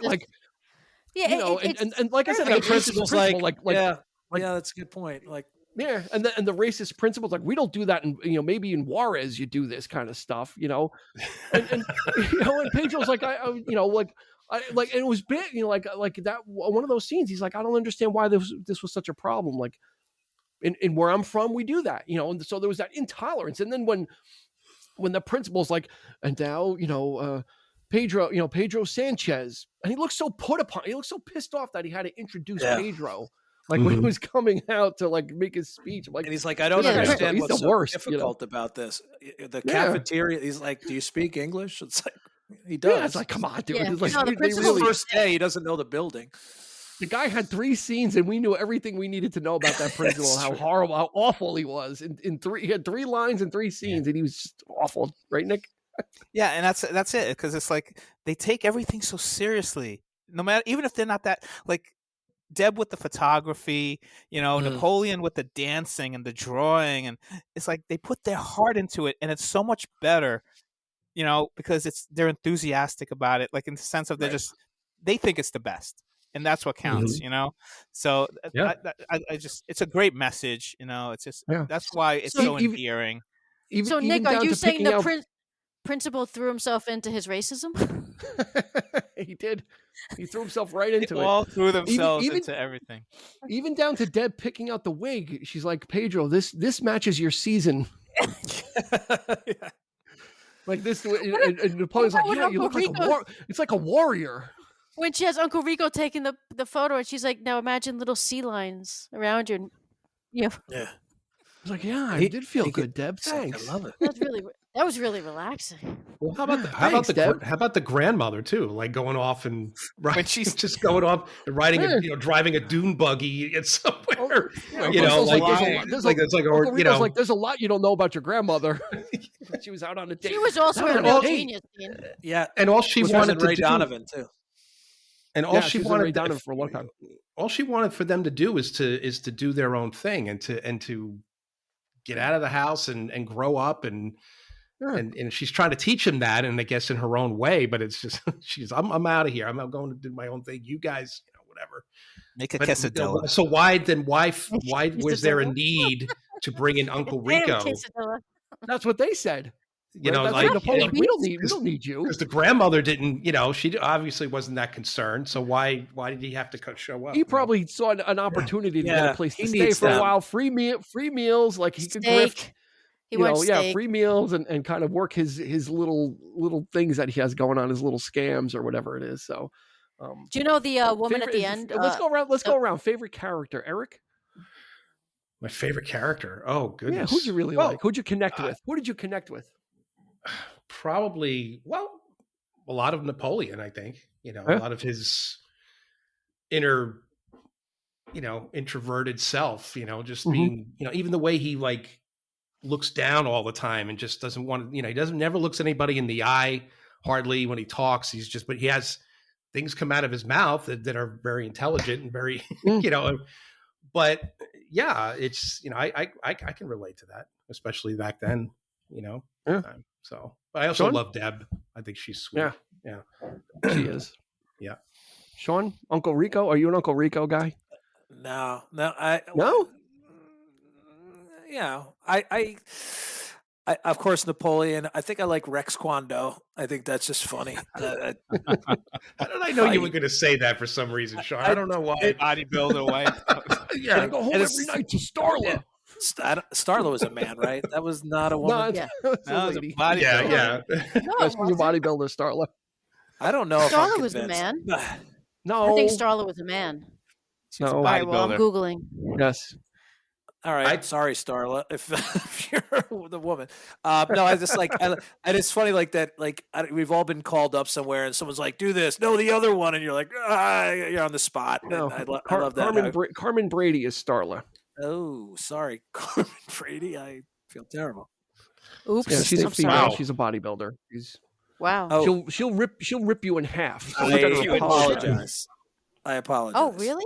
and like I said, the principal's like that's a good point. Like. Yeah, and the racist principles, like we don't do that, and maybe in Juarez you do this kind of stuff, and and Pedro's like and it was big, like that one of those scenes. He's like, I don't understand why this was such a problem. Like, in where I'm from, we do that, and so there was that intolerance. And then when the principal's like, and now Pedro Sanchez, and he looks so put upon, he looks so pissed off that he had to introduce Pedro. Like when he was coming out to like make his speech, I'm like, and he's like, I don't understand what's the worst, difficult about this. The cafeteria, he's like, do you speak English? It's like he does. Yeah, it's like, come on, dude. Yeah. It's like, the first day, he doesn't know the building. The guy had 3 scenes, and we knew everything we needed to know about that principal, how horrible, how awful he was. He had 3 lines and 3 scenes, and he was just awful, right, Nick? Yeah, and that's it, because it's like they take everything so seriously, no matter, even if they're not that like. Deb with the photography, Napoleon with the dancing and the drawing, and it's like they put their heart into it, and it's so much better, because they're enthusiastic about it, like in the sense of they think it's the best, and that's what counts, So I just it's a great message, it's just that's why it's so endearing. So Nick, are you saying the principal threw himself into his racism? He did. He threw himself right into it. They all threw themselves into everything. Even down to Deb picking out the wig. She's like, Pedro, this matches your season. Like this, and Napoleon's like, you look like it's like a warrior. When she has Uncle Rico taking the photo, and she's like, now imagine little sea lions around you. Yeah. I was like, I did feel good, Deb. Thanks. I love it. That was really relaxing. Well, how about the grandmother too? Like going off and when she's just going off and riding, driving a dune buggy at somewhere. There's a lot you don't know about your grandmother. She was out on a date. She was also a genius. Yeah, and all she wanted to Ray Donovan too. And all she wanted Ray Donovan for a long time. All she wanted for them to do is to do their own thing and to get out of the house and grow up and she's trying to teach him that, and I guess in her own way, but it's just I'm out of here. I'm going to do my own thing. You guys, whatever. Make a quesadilla. So why was there a need to bring in Uncle Rico? That's what they said. We don't need you. Because the grandmother didn't, she obviously wasn't that concerned. So why did he have to show up? He probably saw an opportunity to get a place to stay for a while. Free meals, like he could grift. Free meals and kind of work his little things that he has going on, his little scams or whatever it is. So, do you know the woman at the end? Let's go around. Let's go around. Favorite character, Eric? My favorite character. Oh goodness. Yeah, who'd you really like? Who'd you connect with? Who did you connect with? Probably, a lot of Napoleon. I think a lot of his inner, introverted self. Just being, even the way he like looks down all the time and just doesn't want to, he never looks anybody in the eye hardly when he talks. But he has things come out of his mouth that are very intelligent and very, but yeah, it's, I can relate to that, especially back then, so, but I also love Deb. I think she's sweet. Yeah. She is. Yeah. Sean, Uncle Rico, are you an Uncle Rico guy? No. I of course Napoleon. I think I like Rex Kwon Do. I think that's just funny. How did I know you were going to say that for some reason, Sean? I don't know why. Bodybuilder way. I go home every night to Starla. Starla was a man, right? That was not a woman. No, Yeah. it's a lady. Yeah. No, Yes, she's a bodybuilder, Starla. I don't know if I'm Starla was a convinced. man. No, I think Starla was a man. She's a No. All right, well, I'm bodybuilder. Googling. yes. All right, sorry, Starla, if you're the woman. No, I just like, and it's funny like that. Like we've all been called up somewhere, and someone's like, "Do this, no, the other one," and you're like, you're on the spot. No, I love that. Carmen Brady is Starla. Oh, sorry, Carmen Brady. I feel terrible. Oops. Yeah, she's a I'm female. sorry. She's a bodybuilder. Wow. Oh. She'll rip you in half. So I you better apologize. I apologize. Oh, really?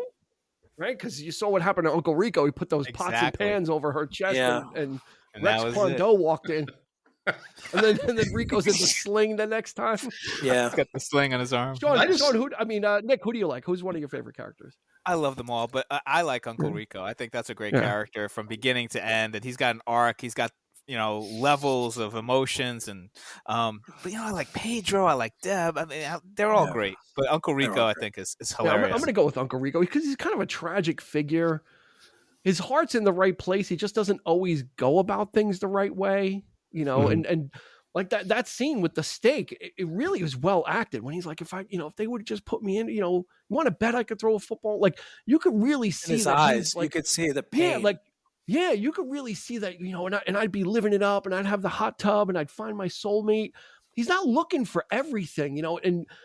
Right? Because you saw what happened to Uncle Rico. He put those pots and Exactly. pans over her chest, Yeah. and And Rex that was Pondo walked in. And then Rico's in the sling the next time. Yeah. He's got the sling on his arm. Sean, Nick, who do you like? Who's one of your favorite characters? I love them all, but I like Uncle Rico. I think that's a great character from beginning to end, and he's got an arc. He's got levels of emotions, and but I like Pedro. I like Deb. I mean, they're all great, but Uncle Rico, I think, is hilarious. I'm going to go with Uncle Rico because he's kind of a tragic figure. His heart's in the right place. He just doesn't always go about things the right way, and like that scene with the steak, it really was well acted when he's like, if they would have just put me in, you want to bet I could throw a football? Like you could really see in his that eyes. Like, you could see the pain. Yeah, you could really see that, and I'd be living it up, and I'd have the hot tub, and I'd find my soulmate. He's not looking for everything, and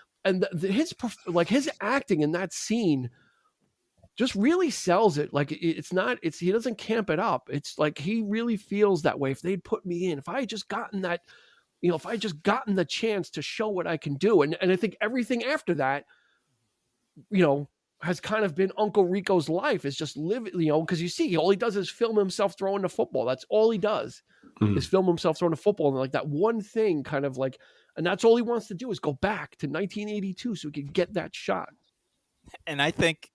his acting in that scene just really sells it. Like he doesn't camp it up. It's like he really feels that way. If they'd put me in, if I had just gotten that, if I had just gotten the chance to show what I can do, and I think everything after that, has kind of been Uncle Rico's life is just live, because you see, all he does is film himself throwing the football. That's all he does is film himself throwing the football. And like that one thing kind of like, and that's all he wants to do is go back to 1982 so he could get that shot. And I think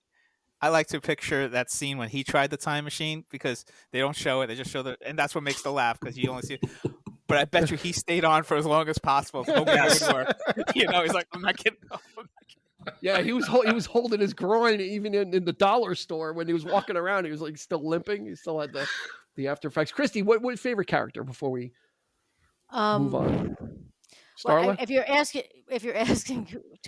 I like to picture that scene when he tried the time machine because they don't show it. They just show and that's what makes the laugh because you only see it. But I bet you he stayed on for as long as possible. He's like, I'm not kidding. Yeah, he was holding his groin even in the dollar store when he was walking around. He was like still limping. He still had the after effects. Christy, what favorite character before we move on? Starla? Well, if you're asking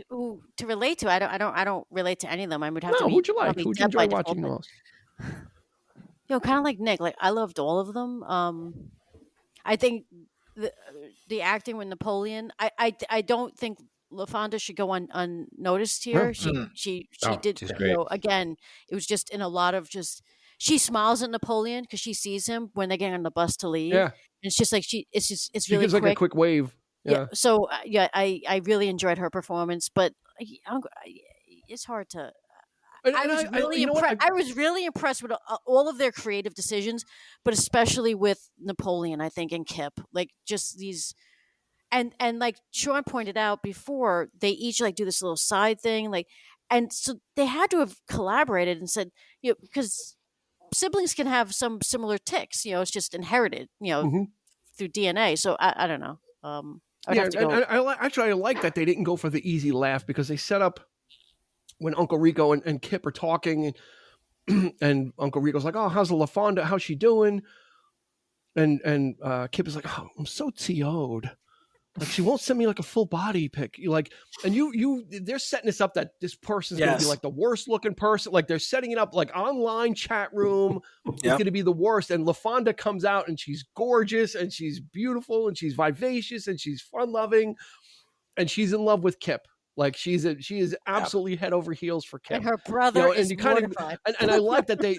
who to relate to, I don't relate to any of them. I would have to. No, who'd you like? Who'd you enjoy watching most? Kind of like Nick. Like I loved all of them. I think the acting with Napoleon. I don't think LaFonda should go unnoticed here. She did. Again, it was just in a lot of just. She smiles at Napoleon because she sees him when they're getting on the bus to leave. Yeah, and it's just like it's really gives quick. Like a quick wave. Yeah. So I really enjoyed her performance, but it's hard to. I was really impressed with all of their creative decisions, but especially with Napoleon, I think, and Kip. Like just these. And like Sean pointed out before, they each like do this little side thing, like, and so they had to have collaborated and said, because siblings can have some similar tics, it's just inherited, through DNA. So I don't know. I like that they didn't go for the easy laugh because they set up when Uncle Rico and Kip are talking, and Uncle Rico's like, "Oh, how's the LaFonda? How's she doing?" And Kip is like, "Oh, I'm so TO'd. Like she won't send me like a full body pic. They're setting this up that this person's gonna be like the worst looking person. Like they're setting it up like online chat room is gonna be the worst. And LaFonda comes out and she's gorgeous and she's beautiful and she's vivacious and she's fun loving and she's in love with Kip. Like she is absolutely head over heels for Kip. And her brother is mortified. And I like that they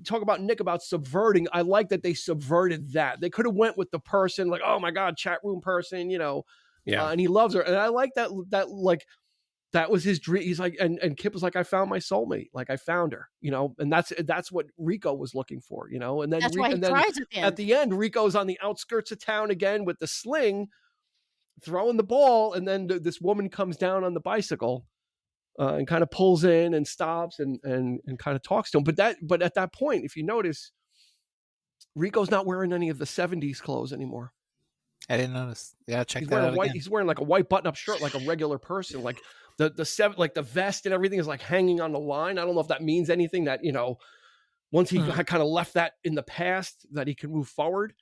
talk about Nick about subverting. I like that they subverted that. They could have went with the person like, oh my God, chat room person, and he loves her. And I like that like that was his dream. He's like, and Kip was like, I found my soulmate. Like I found her, and that's what Rico was looking for, and then that's why he cries at the end. Rico's on the outskirts of town again with the sling, throwing the ball, and then this woman comes down on the bicycle and kind of pulls in and stops and kind of talks to him. But at that point, if you notice, Rico's not wearing any of the 70s clothes anymore. I didn't notice. Yeah, check that out again. He's wearing like a white button-up shirt, like a regular person. Like the vest and everything is like hanging on the line. I don't know if that means anything. That once he had kind of left that in the past, that he can move forward,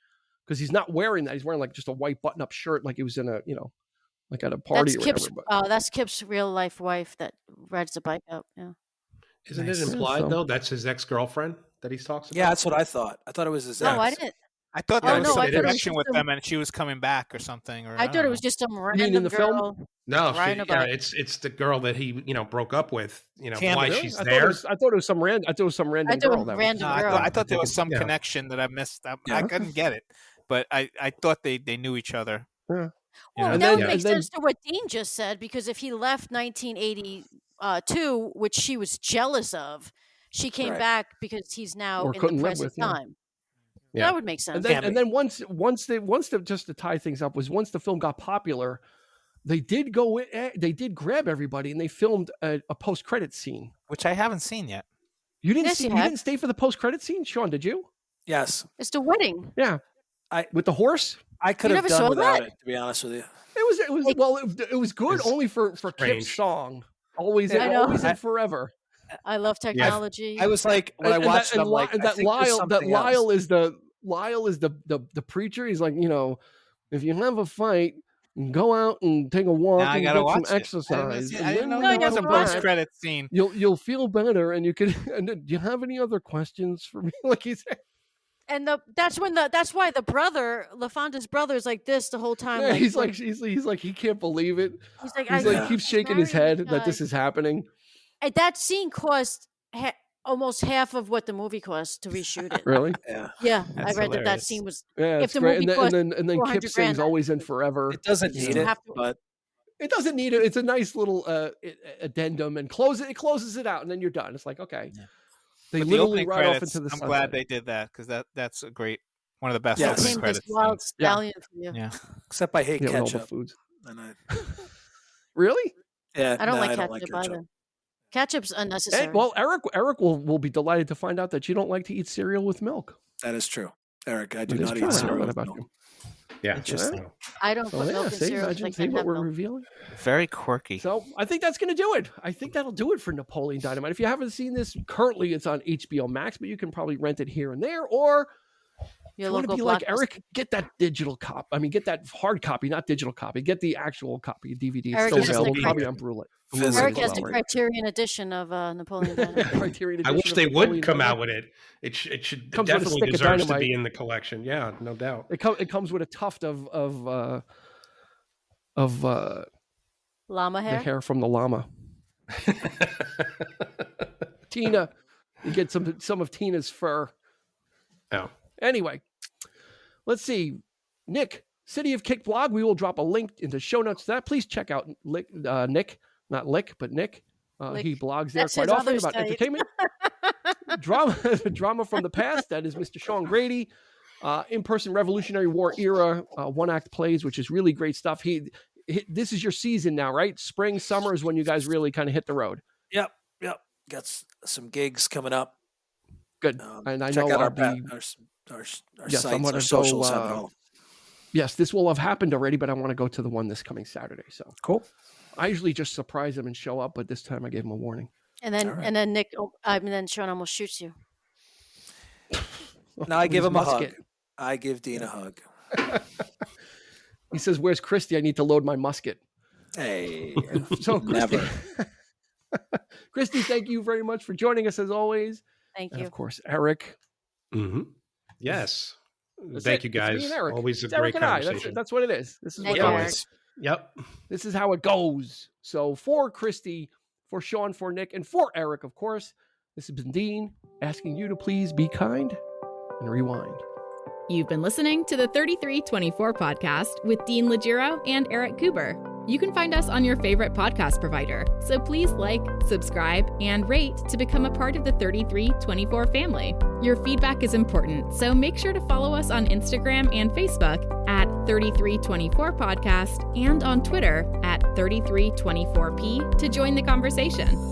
because he's not wearing that. He's wearing like just a white button-up shirt, like he was in a, like at a party or whatever. That's Kip's real life wife that rides the bike up. Yeah. Isn't it implied though that's his ex-girlfriend that he talks about? Yeah, that's what I thought. I thought it was his ex. No, I didn't. I thought there was some connection with some... them, and she was coming back or something. Or I thought it was just some random girl. Film? No, it's the girl that he broke up with. Why she's there. I thought it was some random girl. I thought there was some connection that I missed. I couldn't get it, but I thought they knew each other. Yeah. Well, that would make sense to what Dean just said, because if he left 1982, which she was jealous of, she came back because he's now in the present time. Yeah. That would make sense. And then once just to tie things up, was once the film got popular, they did grab everybody and they filmed a post-credit scene, which I haven't seen yet. You didn't you didn't stay for the post-credit scene, Sean? Did you? Yes. It's the wedding. Yeah. With the horse. I could have done without it, to be honest with you. It was good only for Kip's song. Always and forever. I love technology. I was like, when I watched it, I'm like, Lyle is the preacher. He's like, if you have a fight, go out and take a walk and get some exercise. I didn't know there was a post-credit scene. You'll feel better, and you can. And do you have any other questions for me? Like he said. And that's why the brother, LaFonta's brother, is like this the whole time. Yeah, he's like he can't believe it. He's like he keeps shaking his head that this is happening. And that scene cost almost half of what the movie cost to reshoot it. Really? Yeah. I read that scene was. Yeah, if the great. movie cost and then Kip sings "Always and Forever." It doesn't need it, but it doesn't need it. It's a nice little addendum, and closes it out, and then you're done. It's like, okay. Yeah. They literally ride off into the sunset. I'm glad they did that, because that's a great, one of the best opening credits. Wild stallion for you. Yeah. Except I hate ketchup. Foods. Really? Yeah. I don't like ketchup either. Ketchup's unnecessary. Well, Eric will be delighted to find out that you don't like to eat cereal with milk. That is true. Eric, I do not eat cereal with milk. Yeah, interesting. I don't put milk in cereal. See what we're revealing? Very quirky. So I think that's going to do it. I think that'll do it for Napoleon Dynamite. If you haven't seen this, currently it's on HBO Max, but you can probably rent it here and there. Or if you want to be like Eric, get that digital copy. I mean, get that hard copy, not digital copy. Get the actual copy, DVD. It's still available, probably on Blu-ray. Eric has the Criterion edition of Napoleon Dynamite. I wish they would come out with it. It definitely deserves to be in the collection. Yeah, no doubt. It comes with a tuft of llama hair. The hair from the llama. Tina, you get some of Tina's fur. Oh. Anyway, let's see. Nick, City of Kick blog. We will drop a link in the show notes to that. Please check out Nick. Not Lick, but Nick. He blogs there quite often about entertainment. Drama from the past. That is Mr. Sean Grady. In-person Revolutionary War era one-act plays, which is really great stuff. This is your season now, right? Spring, summer is when you guys really kind of hit the road. Yep. Got some gigs coming up. Good. And I know our sites, our socials have it all. Yes, this will have happened already, but I want to go to the one this coming Saturday. So cool. I usually just surprise them and show up, but this time I gave them a warning. And then Nick, then Sean almost shoots you. No, I give him a hug. I give Dean a hug. He says, "Where's Christy? I need to load my musket." Hey, so Christy, Christy, thank you very much for joining us as always. Thank you. And of course, Eric. Mm-hmm. Yes. Thank you, guys. Always a great conversation. That's what it is. This is what it is. Yep. This is how it goes. So for Christy, for Sean, for Nick, and for Eric, of course, this has been Dean asking you to please be kind and rewind. You've been listening to the 3324 podcast with Dean Legiro and Eric Kuber. You can find us on your favorite podcast provider, so please like, subscribe, and rate to become a part of the 3324 family. Your feedback is important, so make sure to follow us on Instagram and Facebook at 3324 podcast and on Twitter at 3324p to join the conversation.